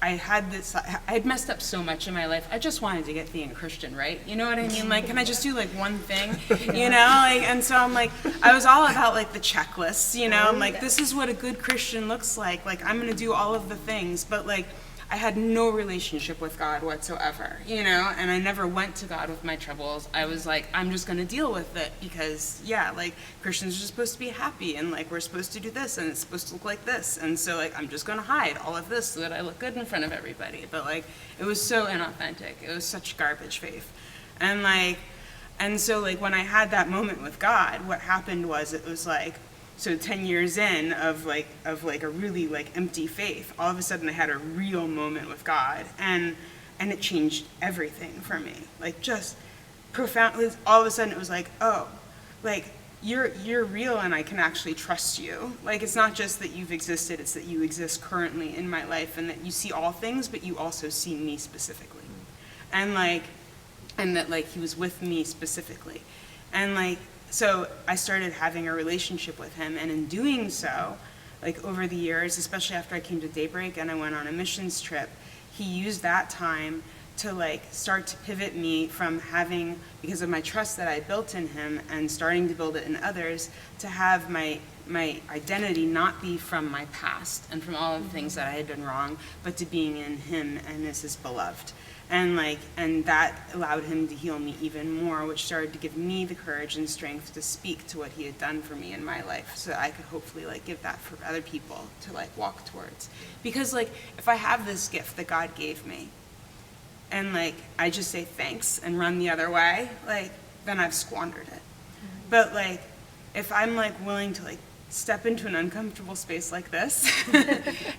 [SPEAKER 3] had this, I had messed up so much in my life. I just wanted to get being a Christian, right? You know what I mean? Like, can I just do like one thing, you know? Like, and so I'm like, I was all about like the checklists, you know? I'm like, this is what a good Christian looks like. Like, I'm gonna do all of the things, but like, I had no relationship with God whatsoever, you know? And I never went to God with my troubles. I was like, I'm just gonna deal with it because, yeah, like, Christians are just supposed to be happy, and like, we're supposed to do this, and it's supposed to look like this. And so like, I'm just gonna hide all of this so that I look good in front of everybody. But like, it was so inauthentic. It was such garbage faith. And like, and so like, when I had that moment with God, what happened was, it was like, so 10 years in of like a really like empty faith, all of a sudden I had a real moment with God, and it changed everything for me. Like, just profoundly, all of a sudden it was like, oh, like, you're real, and I can actually trust you. Like, it's not just that you've existed, it's that you exist currently in my life, and that you see all things, but you also see me specifically. And like, and that like he was with me specifically. And like, so I started having a relationship with him, and in doing so, like over the years, especially after I came to Daybreak and I went on a missions trip, he used that time to like start to pivot me from having, because of my trust that I built in him and starting to build it in others, to have my identity not be from my past and from all of the things that I had done wrong, but to being in him and as his beloved. And like, and that allowed him to heal me even more, which started to give me the courage and strength to speak to what he had done for me in my life, so that I could hopefully like give that for other people to like walk towards. Because like, if I have this gift that God gave me, and like, I just say thanks and run the other way, like, then I've squandered it. But like, if I'm like willing to like step into an uncomfortable space like this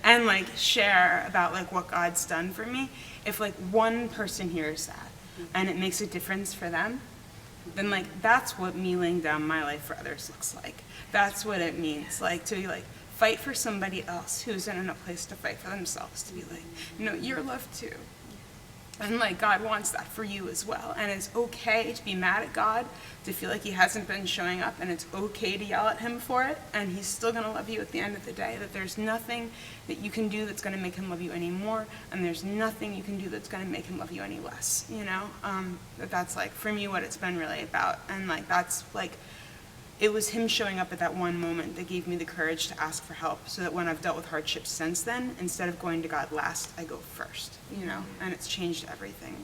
[SPEAKER 3] and like share about like what God's done for me, if like one person hears that and it makes a difference for them, then like, that's what me laying down my life for others looks like. That's what it means, like, to like fight for somebody else who's in a place to fight for themselves, to be like, no, you're loved too. And like, God wants that for you as well. And it's okay to be mad at God, to feel like he hasn't been showing up, and it's okay to yell at him for it, and he's still gonna love you at the end of the day. That there's nothing that you can do that's gonna make him love you any more, and there's nothing you can do that's gonna make him love you any less, you know? That's like, for me, what it's been really about. And like, that's like, it was him showing up at that one moment that gave me the courage to ask for help, so that when I've dealt with hardships since then, instead of going to God last, I go first, you know? And it's changed everything.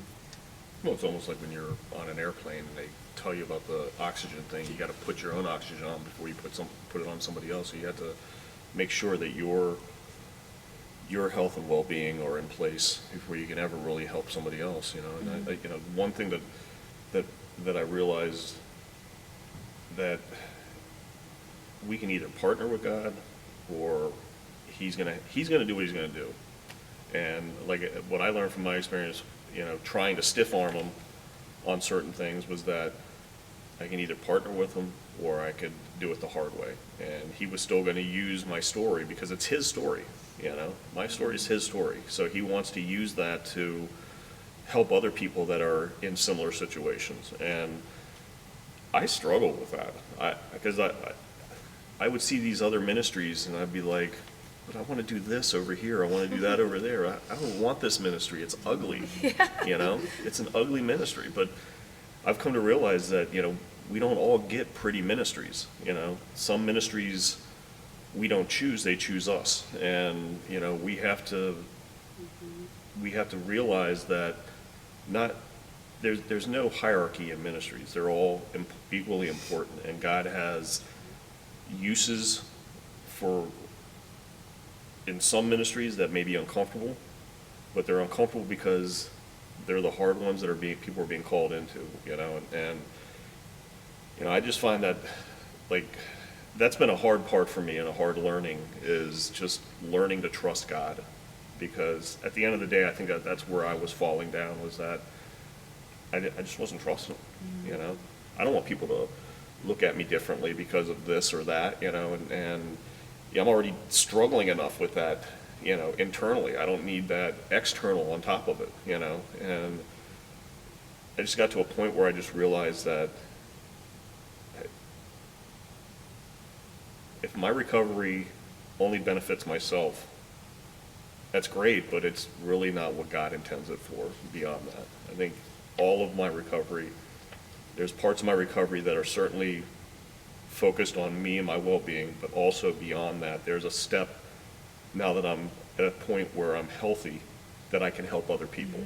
[SPEAKER 4] Well, it's almost like when you're on an airplane and they tell you about the oxygen thing, you gotta put your own oxygen on before you put it on somebody else. So you have to make sure that your health and well-being are in place before you can ever really help somebody else, you know? And I, you know, one thing that I realized, that we can either partner with God, or he's gonna do what he's gonna do. And like, what I learned from my experience, you know, trying to stiff arm him on certain things, was that I can either partner with him or I could do it the hard way. And he was still gonna use my story, because it's his story, you know? My story is his story. So he wants to use that to help other people that are in similar situations. And I struggle with that, because I would see these other ministries and I'd be like, but I want to do this over here, I want to do that over there. I don't want this ministry, it's ugly, you know? It's an ugly ministry. But I've come to realize that, you know, we don't all get pretty ministries, you know? Some ministries we don't choose, they choose us. And, you know, we have to realize that there's no hierarchy in ministries. They're all equally important, and God has uses in some ministries that may be uncomfortable, but they're uncomfortable because they're the hard ones that people are being called into, you know? And you know, I just find that, like, that's been a hard part for me, and a hard learning, is just learning to trust God. Because at the end of the day, I think that's where I was falling down, was that I just wasn't trusting him, you know? I don't want people to look at me differently because of this or that, you know? And yeah, I'm already struggling enough with that, you know, internally. I don't need that external on top of it, you know? And I just got to a point where I just realized that if my recovery only benefits myself, that's great, but it's really not what God intends it for beyond that. I think all of my recovery, there's parts of my recovery that are certainly focused on me and my well-being, but also beyond that, there's a step now that I'm at a point where I'm healthy that I can help other people.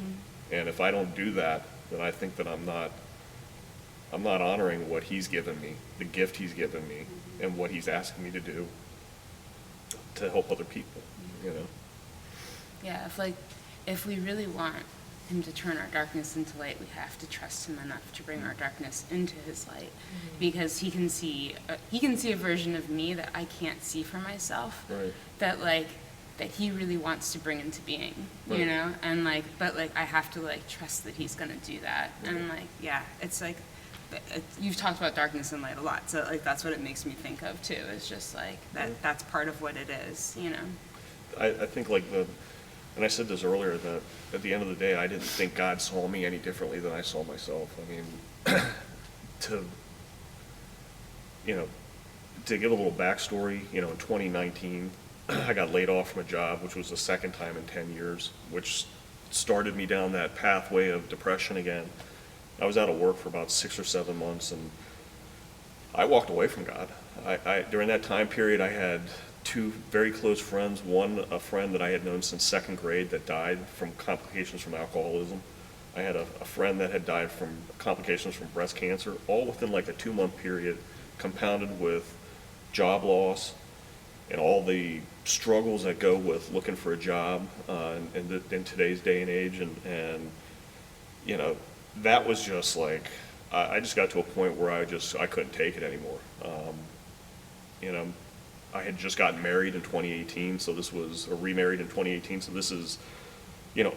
[SPEAKER 4] And if I don't do that, then I think that I'm not honoring what he's given me, the gift he's given me, and what he's asking me to do to help other people, you know?
[SPEAKER 6] Yeah, if we really want him to turn our darkness into light, we have to trust him enough to bring our darkness into his light, because he can see a version of me that I can't see for myself.
[SPEAKER 4] Right.
[SPEAKER 6] That he really wants to bring into being, you
[SPEAKER 4] Right.
[SPEAKER 6] know, and but I have to trust that he's gonna do that, and yeah, it's you've talked about darkness and light a lot, so that's what it makes me think of too. It's just that's part of what it is, you know.
[SPEAKER 4] I think and I said this earlier, that at the end of the day, I didn't think God saw me any differently than I saw myself. I mean, to give a little backstory, in 2019, I got laid off from a job, which was the second time in 10 years, which started me down that pathway of depression again. I was out of work for about 6 or 7 months, and I walked away from God. During that time period, I had 2 very close friends. One, a friend that I had known since 2nd grade that died from complications from alcoholism. I had a friend that had died from complications from breast cancer, all within a 2-month period, compounded with job loss and all the struggles that go with looking for a job in today's day and age. And that was just I just got to a point where I couldn't take it anymore. I had just gotten married in 2018, so this was, or remarried in 2018, so this is,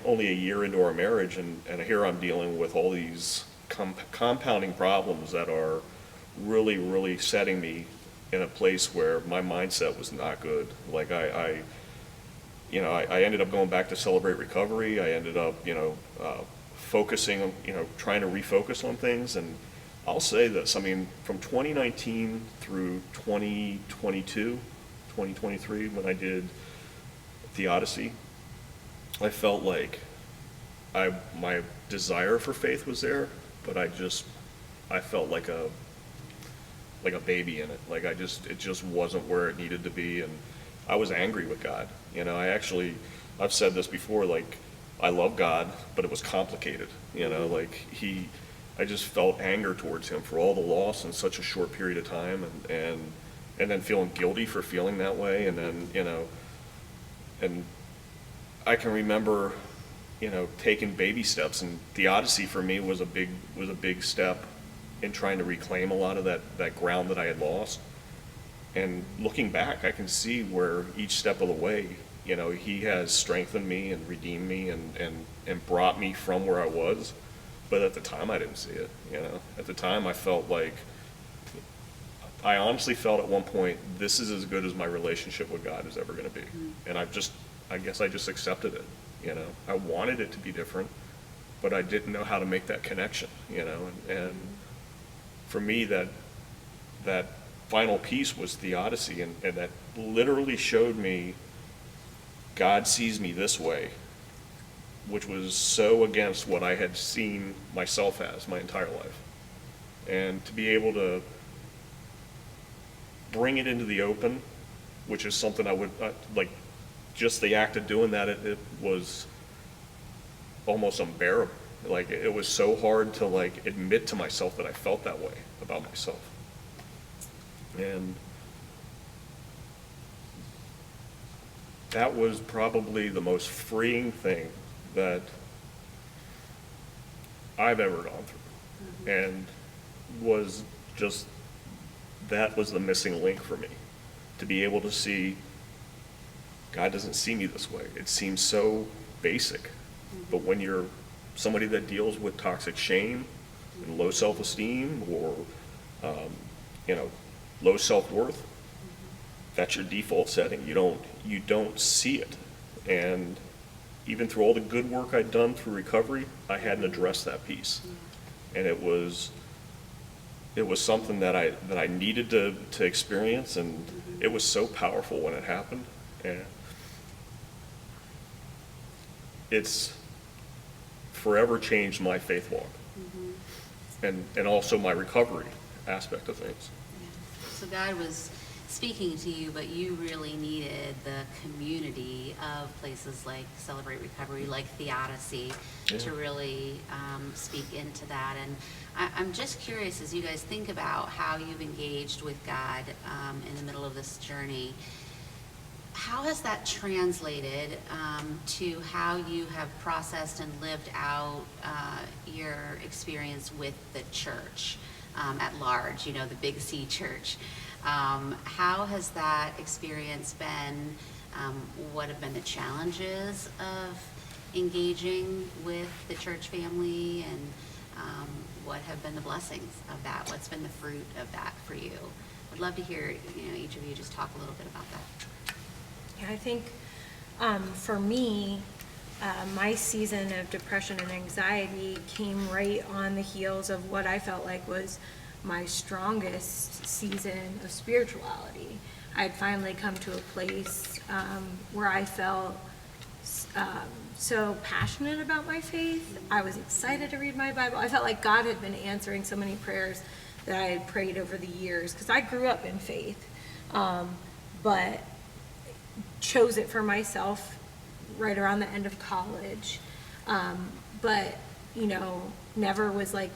[SPEAKER 4] only a year into our marriage, and here I'm dealing with all these compounding problems that are really, really setting me in a place where my mindset was not good. I ended up going back to Celebrate Recovery. I ended up, focusing on, trying to refocus on things. And I'll say this, from 2019 through 2022, 2023, when I did the Odyssey, I felt like my desire for faith was there, but I felt like a baby in it. It just wasn't where it needed to be, and I was angry with God. I've said this before, I love God, but it was complicated. I just felt anger towards him for all the loss in such a short period of time, and then feeling guilty for feeling that way, and then, and I can remember, taking baby steps, and the Odyssey for me was a big step in trying to reclaim a lot of that ground that I had lost. And looking back, I can see where each step of the way, he has strengthened me and redeemed me and brought me from where I was. But at the time, I didn't see it. At the time, I honestly felt at one point, this is as good as my relationship with God is ever going to be. And I guess I just accepted it. I wanted it to be different, but I didn't know how to make that connection. And for me, that final piece was the Odyssey, and that literally showed me God sees me this way, which was so against what I had seen myself as my entire life. And to be able to bring it into the open, which is something I would, just the act of doing that, it was almost unbearable. It was so hard to admit to myself that I felt that way about myself. And that was probably the most freeing thing that I've ever gone through. And that was the missing link for me, to be able to see God doesn't see me this way. It seems so basic, but when you're somebody that deals with toxic shame and low self-esteem, or low self-worth, that's your default setting. You don't see it. And even through all the good work I'd done through recovery, I hadn't addressed that piece. And it was It was something that I needed to experience, and it was so powerful when it happened. And it's forever changed my faith walk, and also my recovery aspect of things.
[SPEAKER 1] So God was speaking to you, but you really needed the community of places like Celebrate Recovery, like Theodicy, to
[SPEAKER 4] Yeah.
[SPEAKER 1] really speak into that. And I'm just curious, as you guys think about how you've engaged with God in the middle of this journey, how has that translated to how you have processed and lived out your experience with the church at large, you know, the Big C church? How has that experience been? What have been the challenges of engaging with the church family, and what have been the blessings of that? What's been the fruit of that for you? I'd love to hear, you know, each of you just talk a little bit about that.
[SPEAKER 5] Yeah, I think for me, my season of depression and anxiety came right on the heels of what I felt like was my strongest season of spirituality. I had finally come to a place where I felt so passionate about my faith. I was excited to read my Bible. I felt like God had been answering so many prayers that I had prayed over the years, because I grew up in faith, but chose it for myself right around the end of college. But, you know, never was like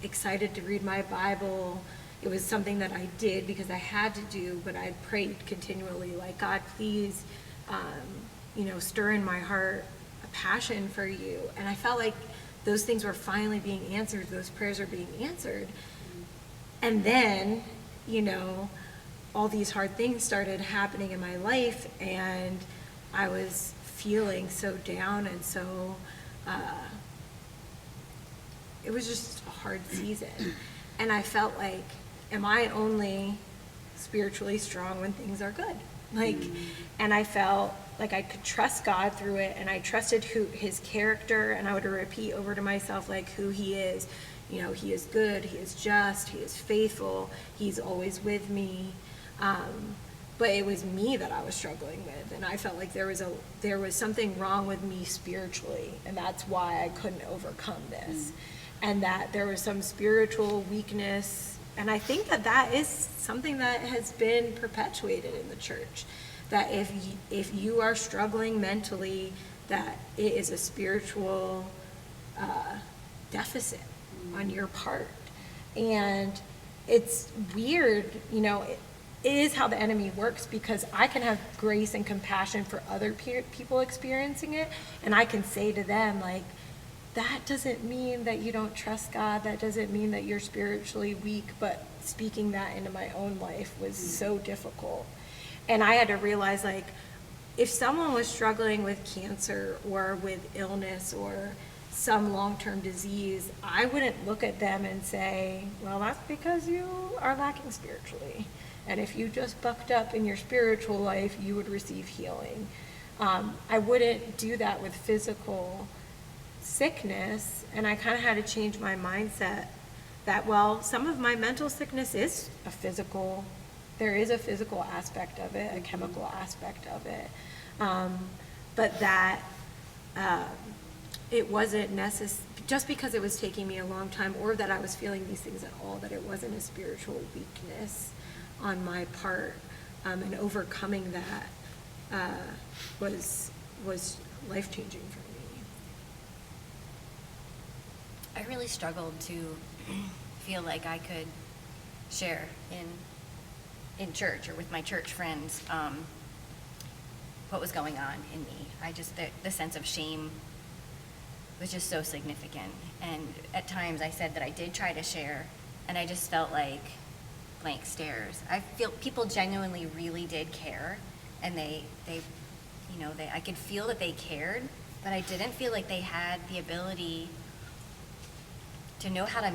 [SPEAKER 5] excited to read my Bible. It was something that I did because I had to do, but I prayed continually, like, God, please, you know, stir in my heart a passion for you. And I felt like those things were finally being answered. Those prayers are being answered. And then, you know, all these hard things started happening in my life, and I was feeling so down, and so it was just a hard season. And I felt like, am I only spiritually strong when things are good? Like, and I felt like I could trust God through it, and I trusted his character, and I would repeat over to myself, like, who he is. You know, he is good, he is just, he is faithful, he's always with me. But it was me that I was struggling with, and I felt like there was something wrong with me spiritually, and that's why I couldn't overcome this. And that there was some spiritual weakness, and I think that is something that has been perpetuated in the church, that if you are struggling mentally, that it is a spiritual deficit on your part. And it's weird, you know, it is how the enemy works, because I can have grace and compassion for other people experiencing it, and I can say to them, like, that doesn't mean that you don't trust God, that doesn't mean that you're spiritually weak, but speaking that into my own life was so difficult. And I had to realize, like, if someone was struggling with cancer or with illness or some long-term disease, I wouldn't look at them and say, well, that's because you are lacking spiritually. And if you just bucked up in your spiritual life, you would receive healing. I wouldn't do that with physical sickness, and I kind of had to change my mindset that, well, some of my mental sickness is there is a physical aspect of it, a chemical aspect of it, but that it wasn't necessary, just because it was taking me a long time, or that I was feeling these things at all, that it wasn't a spiritual weakness on my part, and overcoming that was life-changing for me.
[SPEAKER 2] I really struggled to feel like I could share in church or with my church friends what was going on in me. The sense of shame was just so significant. And at times I said that I did try to share, and I just felt like blank stares. I feel people genuinely really did care, and they I could feel that they cared, but I didn't feel like they had the ability to know how to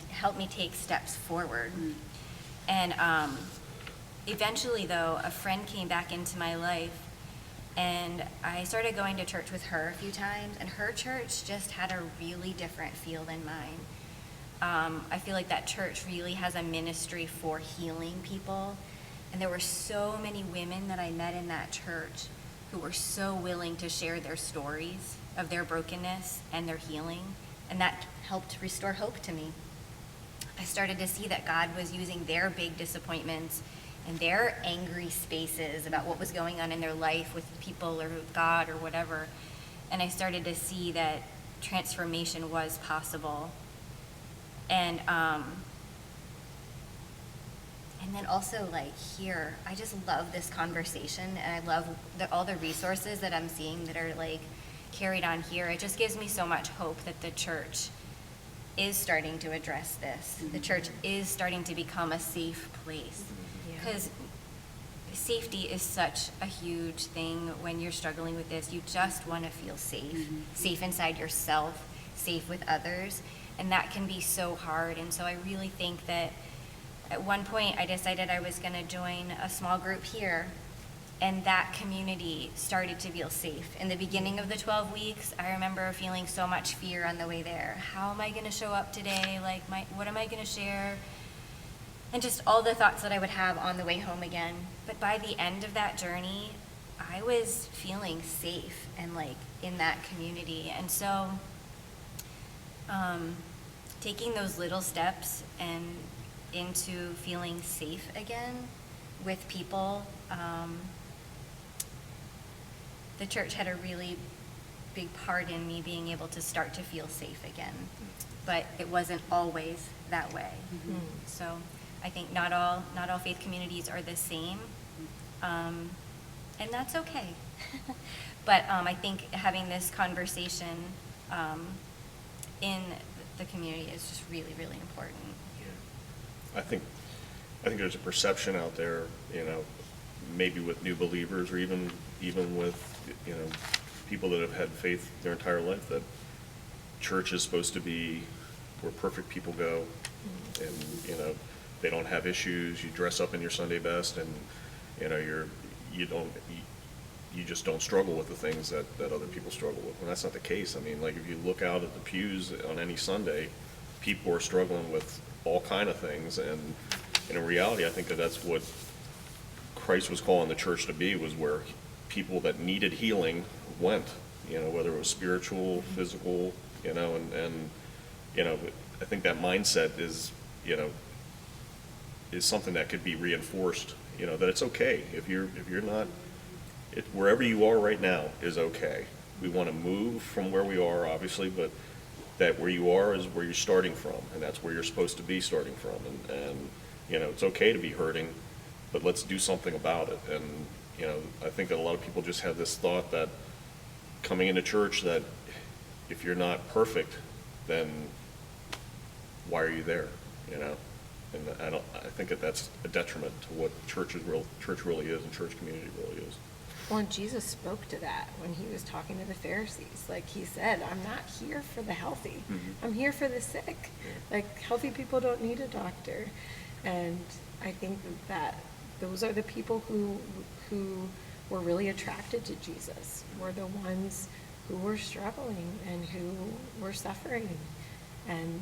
[SPEAKER 2] help me take steps forward. And eventually, though, a friend came back into my life, and I started going to church with her a few times, and her church just had a really different feel than mine. I feel like that church really has a ministry for healing people. And there were so many women that I met in that church who were so willing to share their stories of their brokenness and their healing. And that helped restore hope to me. I started to see that God was using their big disappointments and their angry spaces about what was going on in their life with people or with God or whatever. And I started to see that transformation was possible. And then also, like, here, I just love this conversation, and I love all the resources that I'm seeing that are, like, carried on here. It just gives me so much hope that the church is starting to address this. The church is starting to become a safe place. Because safety is such a huge thing when you're struggling with this. You just want to feel safe, safe inside yourself, safe with others, and that can be so hard. And so I really think that at one point I decided I was going to join a small group here, and that community started to feel safe. In the beginning of the 12 weeks, I remember feeling so much fear on the way there. How am I going to show up today? Like, what am I going to share? And just all the thoughts that I would have on the way home again. But by the end of that journey, I was feeling safe and, like, in that community. And so taking those little steps and into feeling safe again with people, the church had a really big part in me being able to start to feel safe again. But it wasn't always that way. So I think not all faith communities are the same, and that's okay. But I think having this conversation in the community is just really, really important.
[SPEAKER 4] I think there's a perception out there, maybe with new believers or even with, people that have had faith their entire life, that church is supposed to be where perfect people go, and, they don't have issues. You dress up in your Sunday best, and, you just don't struggle with the things that other people struggle with. And that's not the case. I mean, like, if you look out at the pews on any Sunday, people are struggling with all kind of things, and in reality, I think that's what Christ was calling the church to be, was where people that needed healing went, whether it was spiritual, physical, and I think that mindset is something that could be reinforced, that it's okay if you're not, wherever you are right now is okay. We want to move from where we are, obviously, but that where you are is where you're starting from, and that's where you're supposed to be starting from. And it's okay to be hurting, but let's do something about it. And I think that a lot of people just have this thought that coming into church, that if you're not perfect, then why are you there? And I think that's a detriment to what church really is, and church community really is.
[SPEAKER 5] Well, and Jesus spoke to that when he was talking to the Pharisees. Like, he said, I'm not here for the healthy. I'm here for the sick. Like, healthy people don't need a doctor. And I think that those are the people who were really attracted to Jesus, were the ones who were struggling and who were suffering. And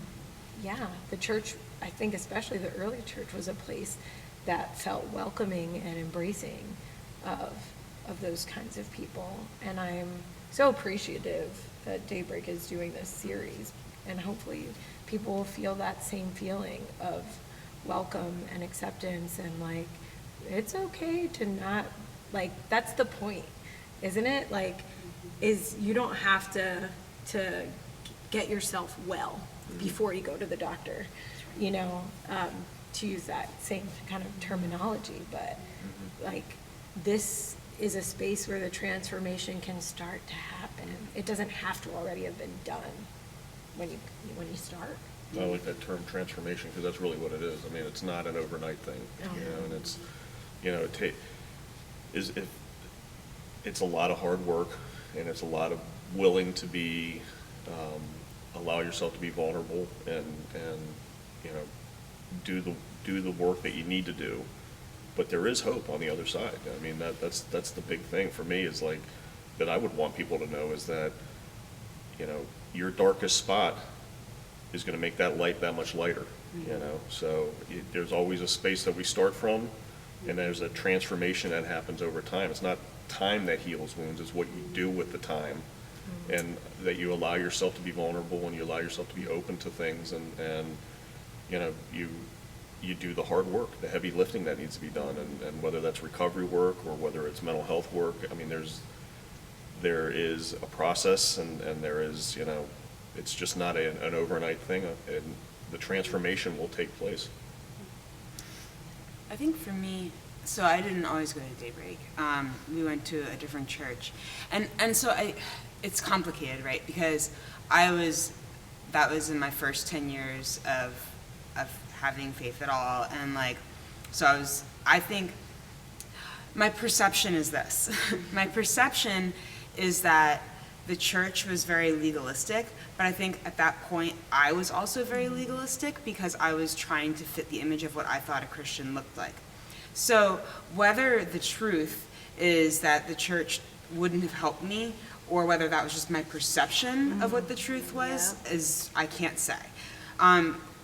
[SPEAKER 5] yeah, the church, I think especially the early church, was a place that felt welcoming and embracing of those kinds of people. And I'm so appreciative that Daybreak is doing this series, and hopefully people will feel that same feeling of welcome and acceptance, and like, it's okay to not, like, that's the point, isn't it? Like, is you don't have to get yourself well before you go to the doctor, to use that same kind of terminology. But like, this is a space where the transformation can start to happen. It doesn't have to already have been done when you start.
[SPEAKER 4] I like that term, transformation, because that's really what it is. I mean, it's not an overnight thing, and it's, it's a lot of hard work, and it's a lot of willing to be, allow yourself to be vulnerable, and do the work that you need to do. But there is hope on the other side. I mean, that's the big thing for me, is like, that I would want people to know, is that, your darkest spot is going to make that light that much lighter, you know? So there's always a space that we start from, and there's a transformation that happens over time. It's not time that heals wounds, it's what you do with the time, and that you allow yourself to be vulnerable and you allow yourself to be open to things, and you know, you do the hard work, the heavy lifting that needs to be done, and whether that's recovery work or whether it's mental health work. I mean, there is a process, and there is, you know, it's just not an overnight thing, and the transformation will take place.
[SPEAKER 3] I think for me, so I didn't always go to Daybreak. We went to a different church, and so it's complicated, right? Because that was in my first 10 years of having faith at all, and like, so I think my perception is this. My perception is that the church was very legalistic, but I think at that point I was also very legalistic because I was trying to fit the image of what I thought a Christian looked like. So whether the truth is that the church wouldn't have helped me, or whether that was just my perception of what the truth was, is I can't say.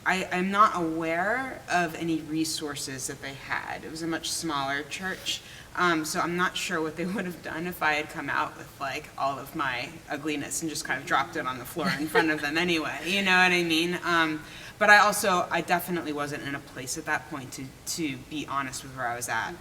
[SPEAKER 3] I'm not aware of any resources that they had. It was a much smaller church, so I'm not sure what they would have done if I had come out with like all of my ugliness and just kind of dropped it on the floor in front of them anyway, you know what I mean? But I definitely wasn't in a place at that point to be honest with where I was at.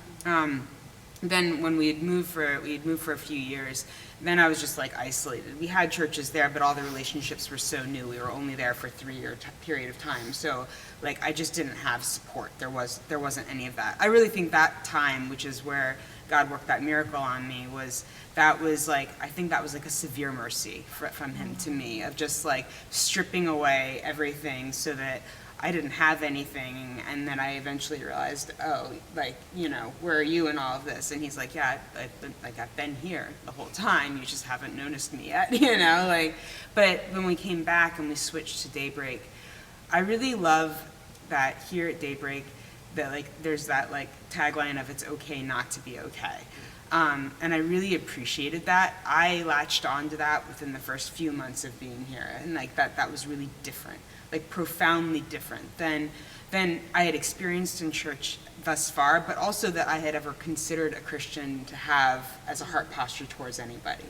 [SPEAKER 3] Then when we had moved for a few years, then I was just like isolated. We had churches there, but all the relationships were so new. We were only there for a 3-year period of time. So like I just didn't have support. There wasn't any of that. I really think that time, which is where God worked that miracle on me, I think that was like a severe mercy from him to me, of just like stripping away everything so that I didn't have anything. And then I eventually realized, oh, like, you know, where are you in all of this? And he's like, yeah, I've been here the whole time. You just haven't noticed me yet, you know, like. But when we came back and we switched to Daybreak, I really love that here at Daybreak, that like there's that like tagline of it's okay not to be okay. And I really appreciated that. I latched onto that within the first few months of being here, and like that was really different, like profoundly different than I had experienced in church thus far, but also that I had ever considered a Christian to have as a heart posture towards anybody.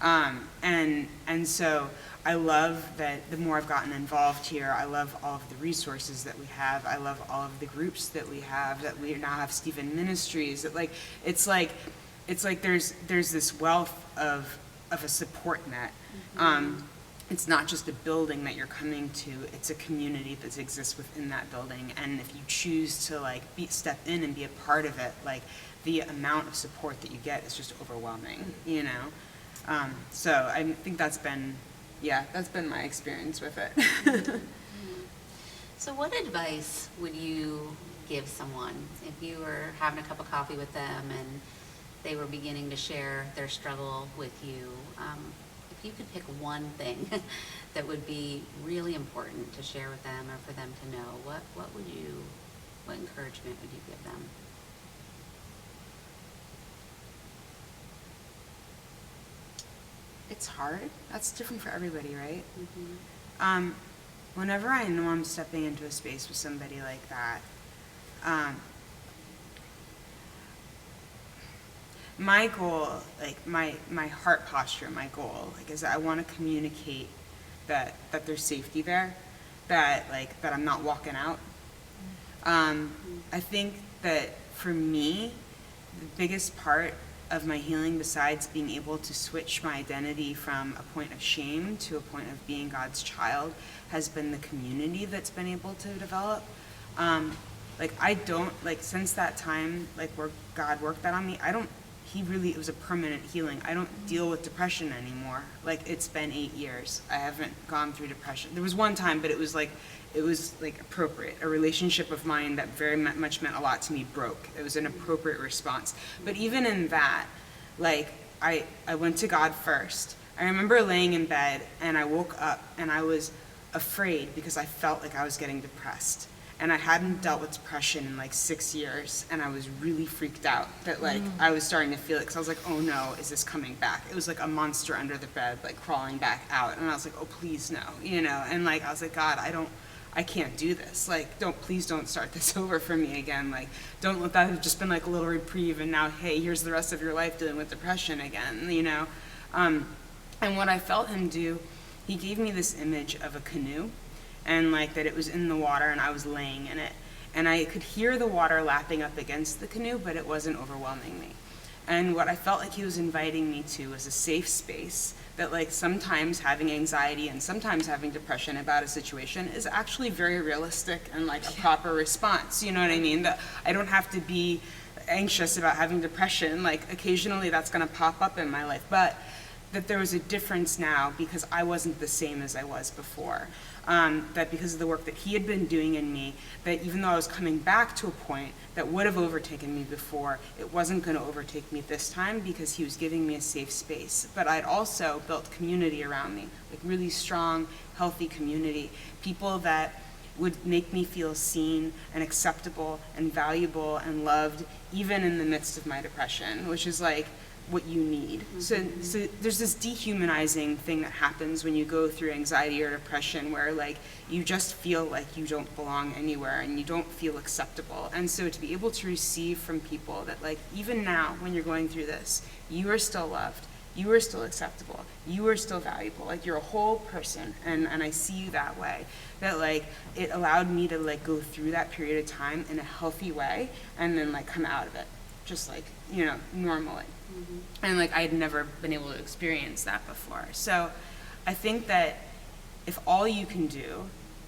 [SPEAKER 3] And so I love that the more I've gotten involved here, I love all of the resources that we have. I love all of the groups that we have, that we now have Stephen Ministries, that like, it's like there's this wealth of a support net. It's not just a building that you're coming to, it's a community that exists within that building. And if you choose to like step in and be a part of it, like the amount of support that you get is just overwhelming, you know? So I think that's been my experience with it.
[SPEAKER 1] So what advice would you give someone if you were having a cup of coffee with them and they were beginning to share their struggle with you? If you could pick one thing that would be really important to share with them or for them to know, what encouragement would you give them?
[SPEAKER 3] It's hard. That's different for everybody, right? Mm-hmm. Whenever I know I'm stepping into a space with somebody like that, my goal, like my heart posture, my goal, like, is that I want to communicate that there's safety there, that I'm not walking out. I think that for me, the biggest part of my healing, besides being able to switch my identity from a point of shame to a point of being God's child, has been the community that's been able to develop. Since that time, where God worked that on me, it was a permanent healing. I don't deal with depression anymore. It's been 8 years. I haven't gone through depression. There was one time, but it was appropriate. A relationship of mine that very much meant a lot to me broke. It was an appropriate response. But even in that, I went to God first. I remember laying in bed and I woke up and I was afraid because I felt like I was getting depressed. And I hadn't dealt with depression in like 6 years, and I was really freaked out that like I was starting to feel it, because I was like, oh no, is this coming back? It was like a monster under the bed, like crawling back out, and I was like, oh please no, you know, and like I was like, God, I can't do this, like please don't start this over for me again, like don't let that have just been like a little reprieve, and now hey, here's the rest of your life dealing with depression again, you know. And what I felt him do, he gave me this image of a canoe, and like that it was in the water and I was laying in it. And I could hear the water lapping up against the canoe, but it wasn't overwhelming me. And what I felt like he was inviting me to was a safe space, that like sometimes having anxiety and sometimes having depression about a situation is actually very realistic and like a proper response, you know what I mean? That I don't have to be anxious about having depression, like occasionally that's gonna pop up in my life, but that there was a difference now because I wasn't the same as I was before. That because of the work that he had been doing in me, that even though I was coming back to a point that would have overtaken me before, it wasn't going to overtake me this time because he was giving me a safe space. But I'd also built community around me, like really strong, healthy community, people that would make me feel seen and acceptable and valuable and loved, even in the midst of my depression, which is like what you need. So there's this dehumanizing thing that happens when you go through anxiety or depression, where like you just feel like you don't belong anywhere and you don't feel acceptable. And so to be able to receive from people that like even now when you're going through this, you are still loved, you are still acceptable, you are still valuable, like you're a whole person, and I see you that way, that like it allowed me to like go through that period of time in a healthy way and then like come out of it just like, you know, normally. And like I had never been able to experience that before. So I think that if all you can do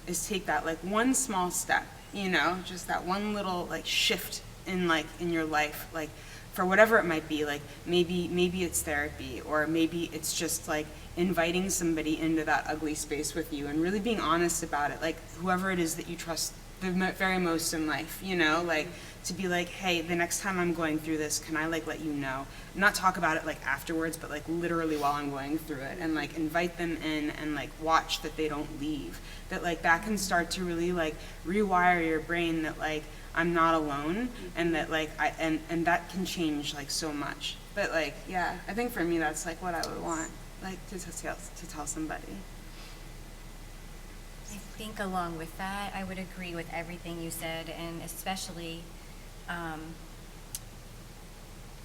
[SPEAKER 3] is take that like one small step, you know, just that one little like shift in your life, like for whatever it might be, like maybe it's therapy, or maybe it's just like inviting somebody into that ugly space with you and really being honest about it, like whoever it is that you trust the very most in life, you know, like to be like, hey, the next time I'm going through this, can I like let you know? Not talk about it like afterwards, but like literally while I'm going through it, and like invite them in and like watch that they don't leave. That like that can start to really like rewire your brain that like I'm not alone, and that like and that can change like so much. But like yeah, I think for me that's like what I would want like to tell somebody.
[SPEAKER 2] I think along with that, I would agree with everything you said, and especially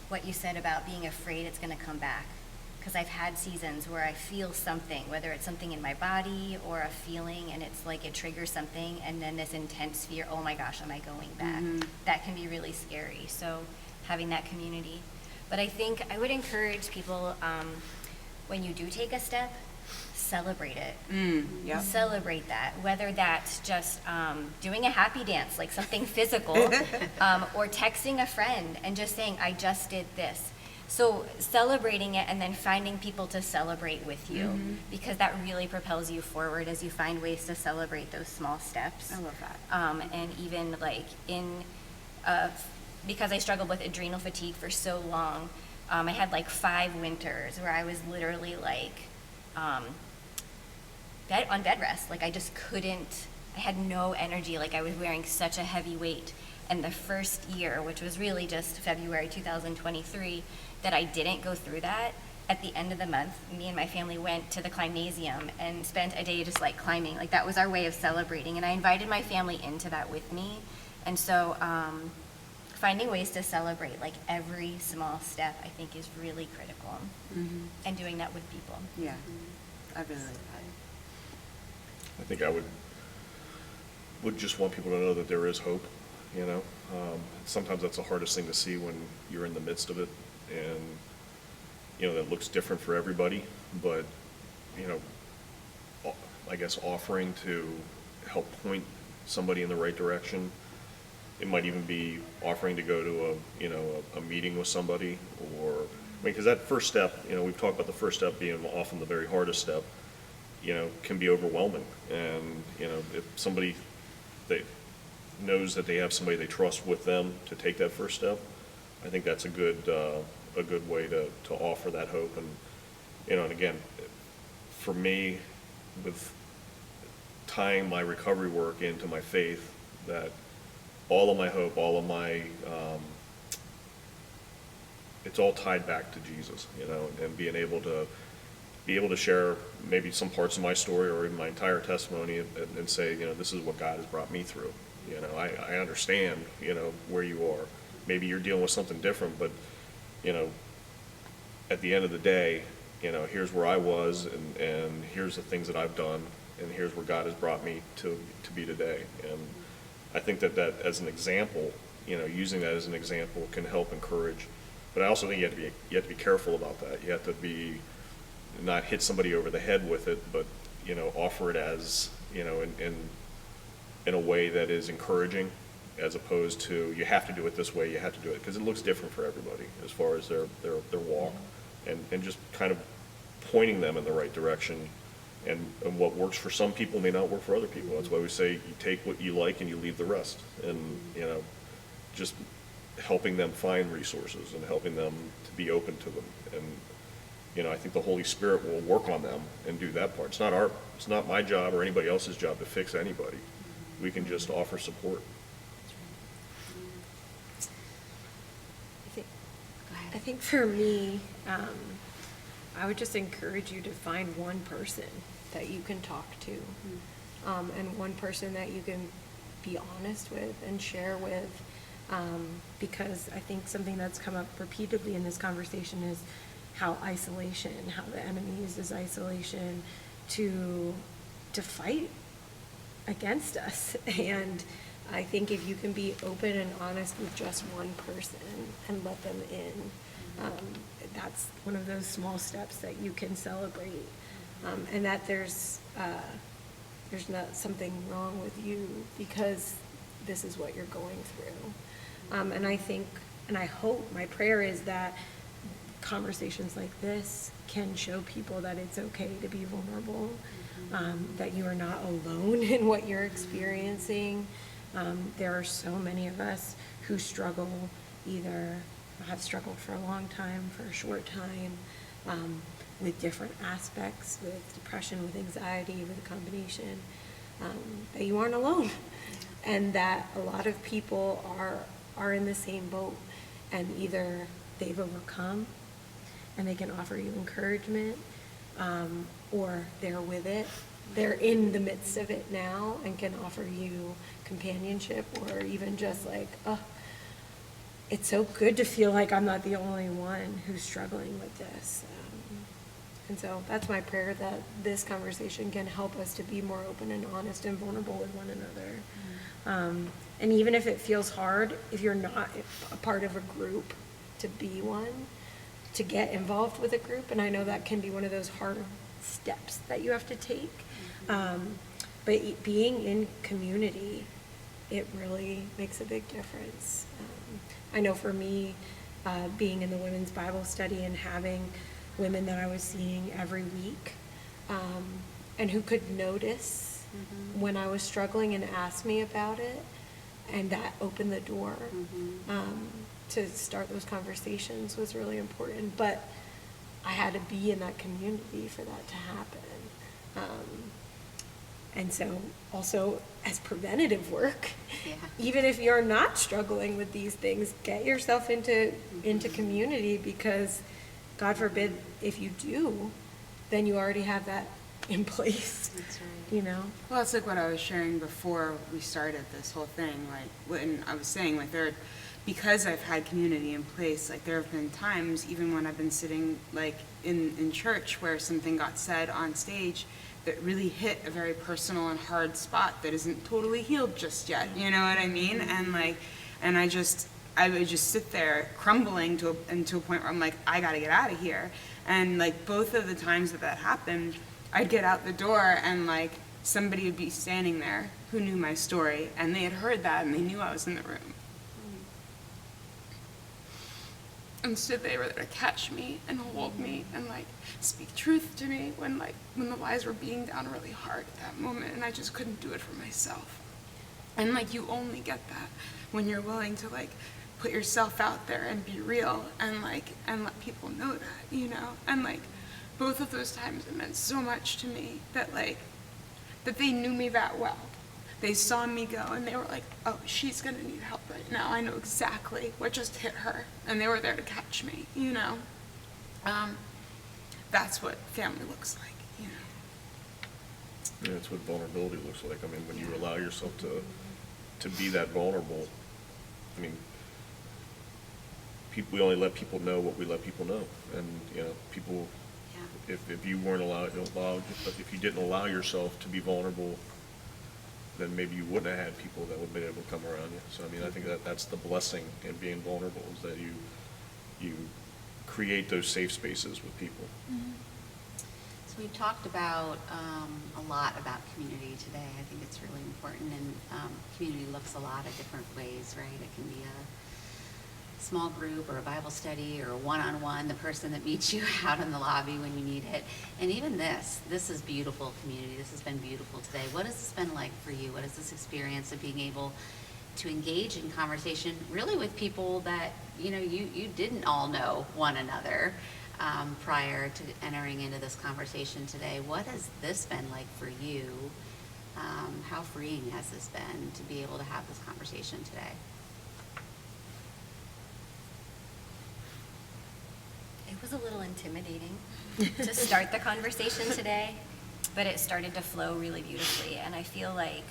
[SPEAKER 2] what you said about being afraid it's going to come back. Because I've had seasons where I feel something, whether it's something in my body or a feeling, and it's like it triggers something, and then this intense fear, oh my gosh, am I going back? That can be really scary. So having that community. But I think I would encourage people, when you do take a step, celebrate it.
[SPEAKER 3] Yep.
[SPEAKER 2] Celebrate that, whether that's just doing a happy dance, like something physical, or texting a friend and just saying, I just did this. So celebrating it and then finding people to celebrate with you, because that really propels you forward as you find ways to celebrate those small steps.
[SPEAKER 3] I love that.
[SPEAKER 2] And even like because I struggled with adrenal fatigue for so long, I had like 5 winters where I was literally like, on bed rest. Like I just couldn't, I had no energy, like I was wearing such a heavy weight. And the first year, which was really just February 2023, that I didn't go through that, at the end of the month, me and my family went to the Climbnasium and spent a day just like climbing. Like that was our way of celebrating. And I invited my family into that with me. And so finding ways to celebrate like every small step, I think is really critical. And doing that with people.
[SPEAKER 3] Yeah, I really like that.
[SPEAKER 4] I think I would just want people to know that there is hope, you know? Sometimes that's the hardest thing to see when you're in the midst of it, and, you know, that looks different for everybody, but, you know, I guess offering to help point somebody in the right direction. It might even be offering to go to a meeting with somebody, or, I mean, because that first step, you know, we've talked about the first step being often the very hardest step, you know, can be overwhelming. And, you know, if somebody that knows that they have somebody they trust with them to take that first step, I think that's a good way to offer that hope. And, you know, and again, for me, with tying my recovery work into my faith, that all of my hope, all of my, it's all tied back to Jesus, you know, and being able to share maybe some parts of my story or even my entire testimony and say, you know, this is what God has brought me through. You know, I understand, you know, where you are. Maybe you're dealing with something different, but, you know, at the end of the day, you know, here's where I was, and here's the things that I've done, and here's where God has brought me to be today. And I think that as an example, you know, using that as an example can help encourage. But I also think you have to be careful about that. You have to be, not hit somebody over the head with it, but, you know, offer it as, you know, in a way that is encouraging, as opposed to, you have to do it this way, you have to do it, because it looks different for everybody as far as their walk, and just kind of pointing them in the right direction. And what works for some people may not work for other people. That's why we say you take what you like and you leave the rest. And, you know, just helping them find resources and helping them to be open to them. And, you know, I think the Holy Spirit will work on them and do that part. It's not my job or anybody else's job to fix anybody. We can just offer support.
[SPEAKER 5] I think for me, I would just encourage you to find one person that you can talk to, and one person that you can be honest with and share with, because I think something that's come up repeatedly in this conversation is how the enemy uses isolation to fight against us. And I think if you can be open and honest with just one person and let them in, that's one of those small steps that you can celebrate, and that there's not something wrong with you because this is what you're going through. And I think, and I hope, my prayer is that conversations like this can show people that it's okay to be vulnerable, that you are not alone in what you're experiencing. There are so many of us who struggle, either have struggled for a long time, for a short time, with different aspects, with depression, with anxiety, with a combination, that you aren't alone. And that a lot of people are in the same boat, and either they've overcome and they can offer you encouragement, or they're with it. They're in the midst of it now and can offer you companionship, or even just like, oh, it's so good to feel like I'm not the only one who's struggling with this. And so that's my prayer, that this conversation can help us to be more open and honest and vulnerable with one another. And even if it feels hard, if you're not a part of a group, to be one, to get involved with a group. And I know that can be one of those hard steps that you have to take. But being in community, it really makes a big difference. I know for me, being in the women's Bible study and having women that I was seeing every week, and who could notice when I was struggling and ask me about it, and that opened the door to start those conversations, was really important. But I had to be in that community for that to happen. And so also as preventative work, even if you're not struggling with these things, get yourself into community, because God forbid if you do, then you already have that in place.
[SPEAKER 1] That's right.
[SPEAKER 5] You know?
[SPEAKER 3] Well, it's like what I was sharing before we started this whole thing. Like, when I was saying, like, because I've had community in place, like, there have been times, even when I've been sitting, like, in church, where something got said on stage that really hit a very personal and hard spot that isn't totally healed just yet. You know what I mean? And, like, and I would just sit there crumbling to a point where I'm like, I gotta get out of here. And, like, both of the times that happened, I'd get out the door and, like, somebody would be standing there who knew my story, and they had heard that, and they knew I was in the room. And so they were there to catch me and hold me and, like, speak truth to me when the lies were being down really hard at that moment, and I just couldn't do it for myself. And, like, you only get that when you're willing to, like, put yourself out there and be real and, like, and let people know that, you know? And, like, both of those times it meant so much to me that, like, that they knew me that well,
[SPEAKER 6] they saw me go and they were like, oh, she's gonna need help right now. I know exactly what just hit her. And they were there to catch me, you know. That's what family looks like, you know.
[SPEAKER 4] Yeah, that's what vulnerability looks like. I mean, when you allow yourself to be that vulnerable, I mean, we only let people know what we let people know. And, you know, people,
[SPEAKER 1] Yeah.
[SPEAKER 4] if you weren't if you didn't allow yourself to be vulnerable, then maybe you wouldn't have had people that would have been able to come around you. So, I mean, I think that's the blessing in being vulnerable, is that you create those safe spaces with people.
[SPEAKER 1] So we've talked about a lot about community today. I think it's really important, and community looks a lot of different ways, right? It can be a small group or a Bible study or a one-on-one, the person that meets you out in the lobby when you need it. And even this is beautiful community. This has been beautiful today. What has this been like for you? What is this experience of being able to engage in conversation really with people that, you know, you didn't all know one another prior to entering into this conversation today? What has this been like for you? How freeing has this been to be able to have this conversation today?
[SPEAKER 2] It was a little intimidating to start the conversation today, but it started to flow really beautifully, and I feel like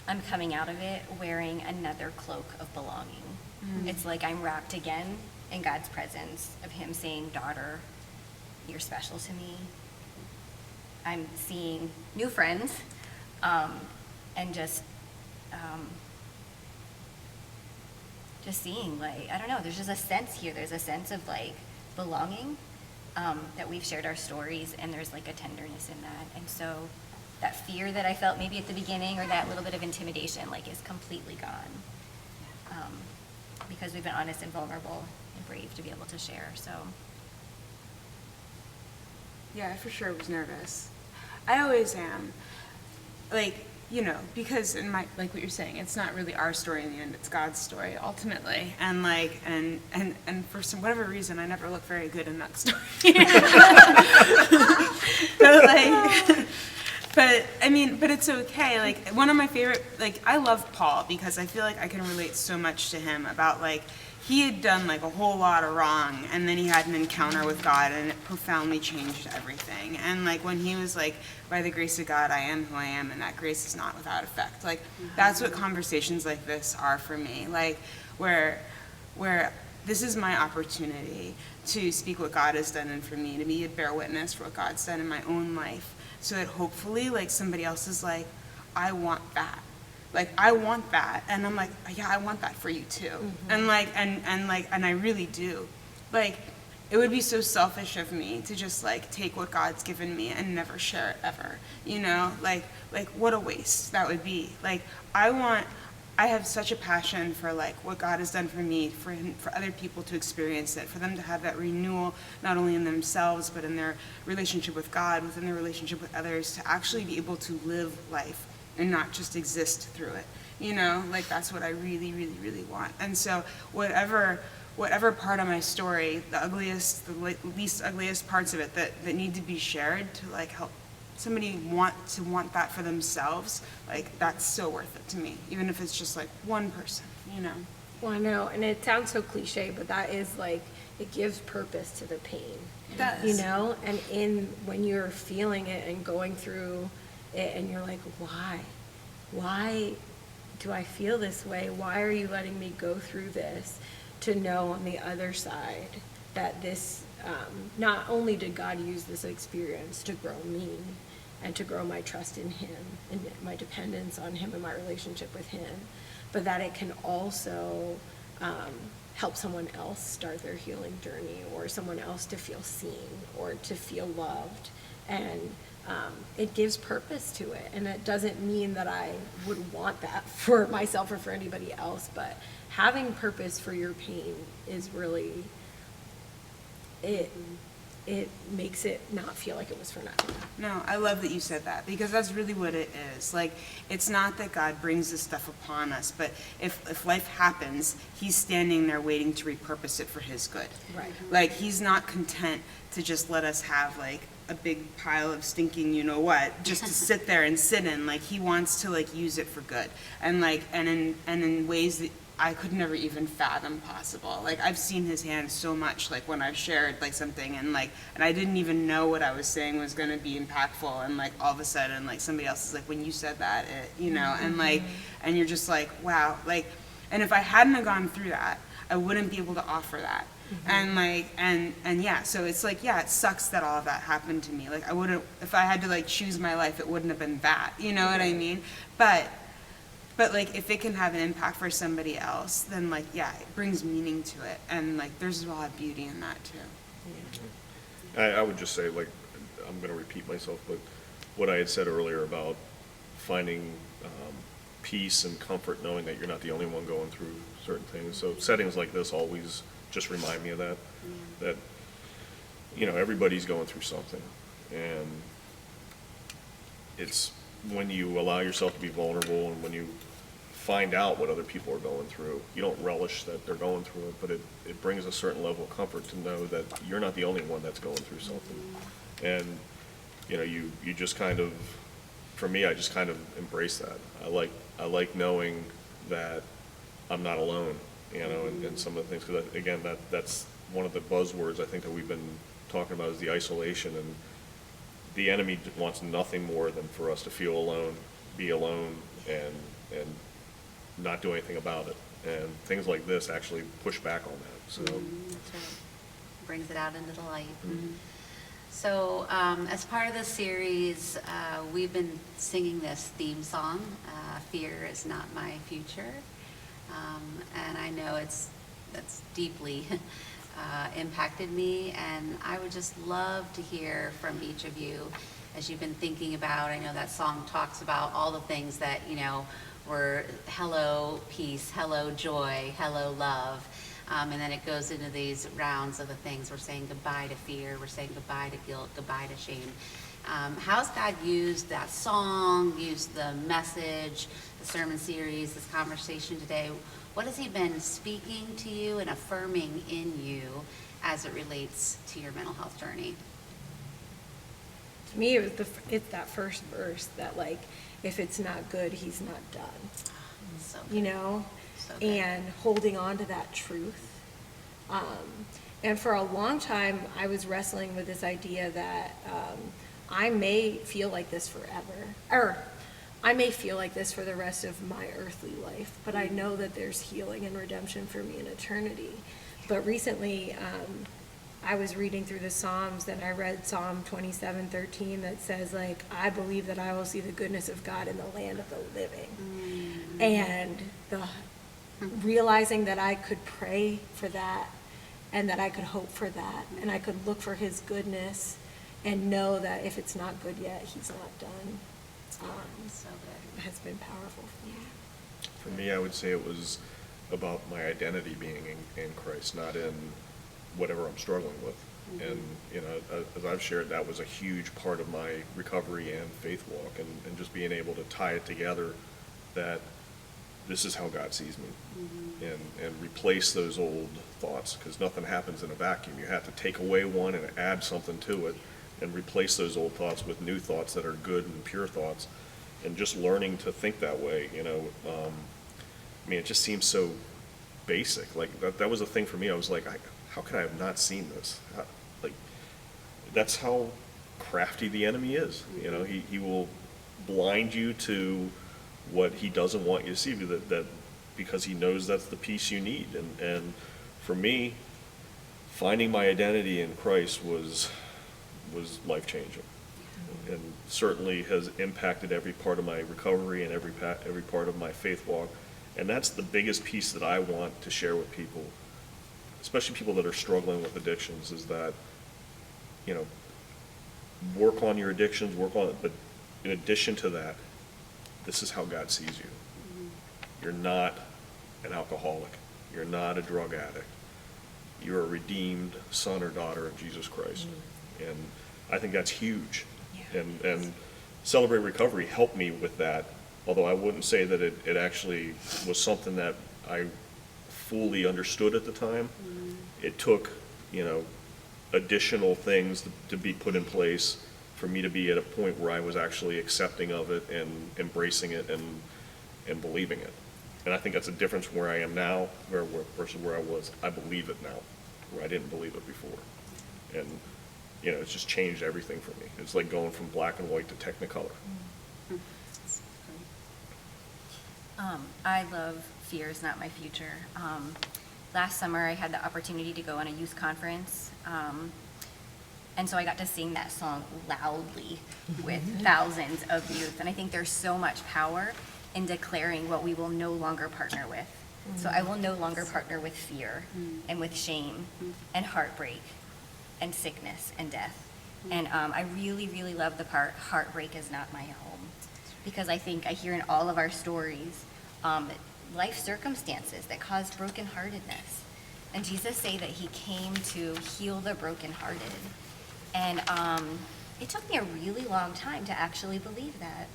[SPEAKER 2] I'm coming out of it wearing another cloak of belonging. It's like I'm wrapped again in God's presence, of Him saying, daughter, you're special to me. I'm seeing new friends, and just seeing, like, I don't know, there's just a sense here. There's a sense of, like, belonging, that we've shared our stories, and there's, like, a tenderness in that. And so that fear that I felt maybe at the beginning, or that little bit of intimidation, like, is completely gone, because we've been honest and vulnerable and brave to be able to share. So
[SPEAKER 6] Yeah, I for sure was nervous. I always am. Like, you know, because in my, like what you're saying, it's not really our story in the end, it's God's story ultimately. And like, and for some whatever reason, I never look very good in that story. But like, but I mean, but it's okay. Like, one of my favorite, like, I love Paul because I feel like I can relate so much to him about, like, he had done like a whole lot of wrong, and then he had an encounter with God, and it profoundly changed everything. And like, when he was like, by the grace of God, I am who I am, and that grace is not without effect. Like, that's what conversations like this are for me. Like, where this is my opportunity to speak what God has done, and for me to be a bear witness for what God's done in my own life, so that hopefully, like, somebody else is like, I want that. Like, I want that. And I'm like, yeah, I want that for you too. And like, and I really do. Like, it would be so selfish of me to just like take what God's given me and never share it ever. You know, like what a waste that would be. Like, I have such a passion for like what God has done for me, for other people to experience it, for them to have that renewal, not only in themselves, but in their relationship with God, within their relationship with others, to actually be able to live life and not just exist through it. You know, like, that's what I really, really, really want. And so whatever part of my story, the ugliest, the least ugliest parts of it that need to be shared to like help somebody want that for themselves, like, that's so worth it to me, even if it's just like one person, you know.
[SPEAKER 5] Well, I know, and it sounds so cliche, but that is like, it gives purpose to the pain.
[SPEAKER 6] It does.
[SPEAKER 5] You know, and when you're feeling it and going through it, and you're like, why do I feel this way? Why are you letting me go through this? To know on the other side that this, not only did God use this experience to grow me and to grow my trust in Him and my dependence on Him and my relationship with Him, but that it can also help someone else start their healing journey, or someone else to feel seen or to feel loved. And it gives purpose to it. And it doesn't mean that I would want that for myself or for anybody else, but having purpose for your pain is really, it makes it not feel like it was for nothing.
[SPEAKER 3] No, I love that you said that, because that's really what it is. Like, it's not that God brings this stuff upon us, but if life happens, He's standing there waiting to repurpose it for His good.
[SPEAKER 5] Right.
[SPEAKER 3] Like, He's not content to just let us have like a big pile of stinking you-know-what, just to sit there and sit in. Like, he wants to, like, use it for good. And, like, and in ways that I could never even fathom possible. Like, I've seen his hand so much, like, when I've shared, like, something, and I didn't even know what I was saying was gonna be impactful, and, like, all of a sudden, like, somebody else is like, when you said that, and, like, and you're just like, wow, like, and if I hadn't have gone through that, I wouldn't be able to offer that. And, like, and yeah, so it's like, yeah, it sucks that all of that happened to me. Like, I wouldn't, if I had to, like, choose my life, it wouldn't have been that, you know what I mean? But, like, if it can have an impact for somebody else, then, like, yeah, it brings meaning to it. And, like, there's a lot of beauty in that, too.
[SPEAKER 4] I would just say, like, I'm gonna repeat myself, but what I had said earlier about finding peace and comfort knowing that you're not the only one going through certain things. So settings like this always just remind me of that, everybody's going through something. And it's when you allow yourself to be vulnerable and when you find out what other people are going through, you don't relish that they're going through it, but it brings a certain level of comfort to know that you're not the only one that's going through something. And, you just kind of, for me, I just kind of embrace that. I like knowing that I'm not alone, in some of the things, because again, that's one of the buzzwords I think that we've been talking about is the isolation, and the enemy wants nothing more than for us to feel alone, be alone, and not do anything about it. And things like this actually push back on that, so.
[SPEAKER 1] That's right. Brings it out into the light. So, as part of this series, we've been singing this theme song, Fear is Not My Future. And I know that's deeply impacted me, and I would just love to hear from each of you as you've been thinking about, I know that song talks about all the things that, were hello peace, hello joy, hello love. And then it goes into these rounds of the things. We're saying goodbye to fear. We're saying goodbye to guilt, goodbye to shame. How's God used that song, used the message, the sermon series, this conversation today? What has he been speaking to you and affirming in you as it relates to your mental health journey?
[SPEAKER 5] To me, it's that first verse that, like, if it's not good, he's not done.
[SPEAKER 1] So So good.
[SPEAKER 5] And holding on to that truth. And for a long time, I was wrestling with this idea that I may feel like this forever, or I may feel like this for the rest of my earthly life, but I know that there's healing and redemption for me in eternity. But recently, I was reading through the Psalms, and I read Psalm 27:13 that says, like, I believe that I will see the goodness of God in the land of the living. And the realizing that I could pray for that, and that I could hope for that, and I could look for his goodness and know that if it's not good yet, he's not done,
[SPEAKER 1] So good.
[SPEAKER 5] has been powerful for me.
[SPEAKER 4] For me, I would say it was about my identity being in Christ, not in whatever I'm struggling with. And, as I've shared, that was a huge part of my recovery and faith walk, and just being able to tie it together that this is how God sees me, and replace those old thoughts, because nothing happens in a vacuum. You have to take away one and add something to it, and replace those old thoughts with new thoughts that are good and pure thoughts, and just learning to think that way, it just seems so basic. Like, that was a thing for me. I was like, how could I have not seen this? That's how crafty the enemy is. He will blind you to what he doesn't want you to see, that because he knows that's the peace you need. And for me, finding my identity in Christ was life-changing, and certainly has impacted every part of my recovery and every part of my faith walk. And that's the biggest piece that I want to share with people, especially people that are struggling with addictions, is that, work on your addictions, but in addition to that, this is how God sees you. You're not an alcoholic. You're not a drug addict. You're a redeemed son or daughter of Jesus Christ. And I think that's huge.
[SPEAKER 5] Yeah.
[SPEAKER 4] And Celebrate Recovery helped me with that, although I wouldn't say that it actually was something that I fully understood at the time. It took, additional things to be put in place for me to be at a point where I was actually accepting of it and embracing it and believing it. And I think that's a difference from where I am now versus where I was. I believe it now, where I didn't believe it before. And, you know, it's just changed everything for me. It's like going from black and white to Technicolor.
[SPEAKER 2] I love Fear Is Not My Future. Last summer, I had the opportunity to go on a youth conference, and so I got to sing that song loudly with thousands of youth. And I think there's so much power in declaring what we will no longer partner with. So I will no longer partner with fear and with shame and heartbreak and sickness and death. And I really, really love the part, heartbreak is not my home. Because I think I hear in all of our stories, life circumstances that caused brokenheartedness. And Jesus say that he came to heal the brokenhearted. And it took me a really long time to actually believe that.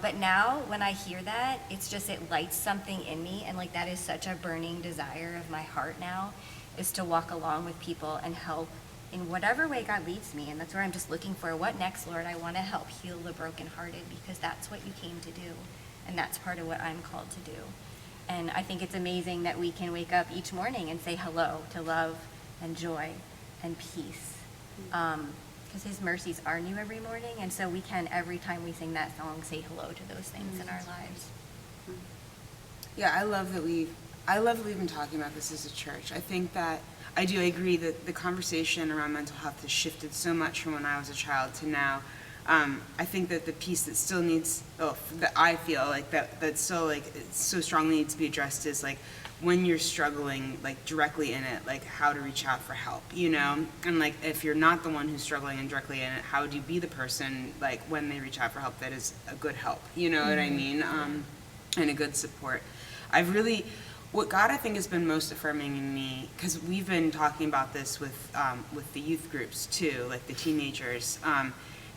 [SPEAKER 2] But now when I hear that, it's just, it lights something in me. And like, that is such a burning desire of my heart now, is to walk along with people and help in whatever way God leads me. And that's where I'm just looking for, what next, Lord? I want to help heal the brokenhearted, because that's what you came to do. And that's part of what I'm called to do. And I think it's amazing that we can wake up each morning and say hello to love and joy and peace. Because his mercies are new every morning. And so we can, every time we sing that song, say hello to those things in our lives.
[SPEAKER 3] Yeah, I love that we've been talking about this as a church. I think that I agree that the conversation around mental health has shifted so much from when I was a child to now. I think that the piece that still needs, that I feel like that still like it so strongly needs to be addressed is like, when you're struggling like directly in it, like how to reach out for help, you know? And like, if you're not the one who's struggling and directly in it, how do you be the person like when they reach out for help that is a good help, you know what I mean? And a good support. What God I think has been most affirming in me, because we've been talking about this with the youth groups too, like the teenagers,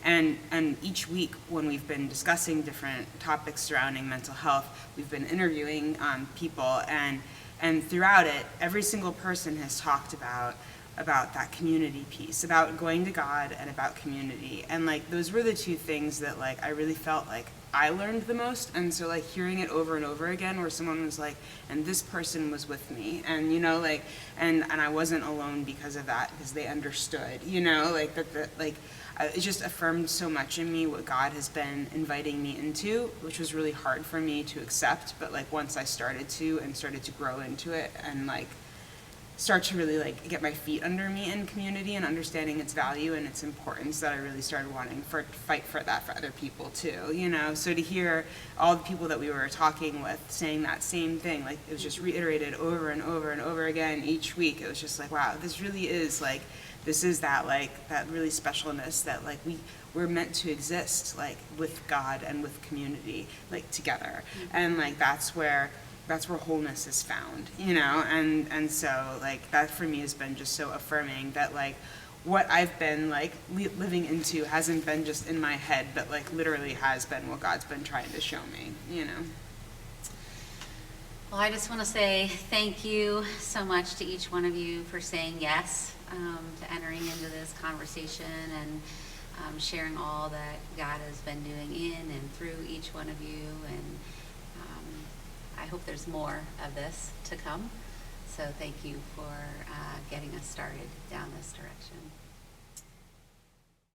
[SPEAKER 3] and each week when we've been discussing different topics surrounding mental health, we've been interviewing people, and throughout it, every single person has talked about that community piece, about going to God and about community. And like, those were the two things that like I really felt like I learned the most. And so like hearing it over and over again, where someone was like, and this person was with me, and you know, like, and I wasn't alone because of that, because they understood, you know, like it just affirmed so much in me what God has been inviting me into, which was really hard for me to accept. But like, once I started to grow into it and like start to really like get my feet under me in community and understanding its value and its importance, that I really started wanting to fight for that for other people too, you know? So to hear all the people that we were talking with saying that same thing, like it was just reiterated over and over and over again each week, it was just like, wow, this really is like, this is that like, that really specialness that like we're meant to exist like with God and with community, like together. And like, that's where wholeness is found, you know? And so like, that for me has been just so affirming that like, what I've been like living into hasn't been just in my head, but like literally has been what God's been trying to show me, you know?
[SPEAKER 1] Well, I just want to say thank you so much to each one of you for saying yes to entering into this conversation and sharing all that God has been doing in and through each one of you. And I hope there's more of this to come. So thank you for getting us started down this direction.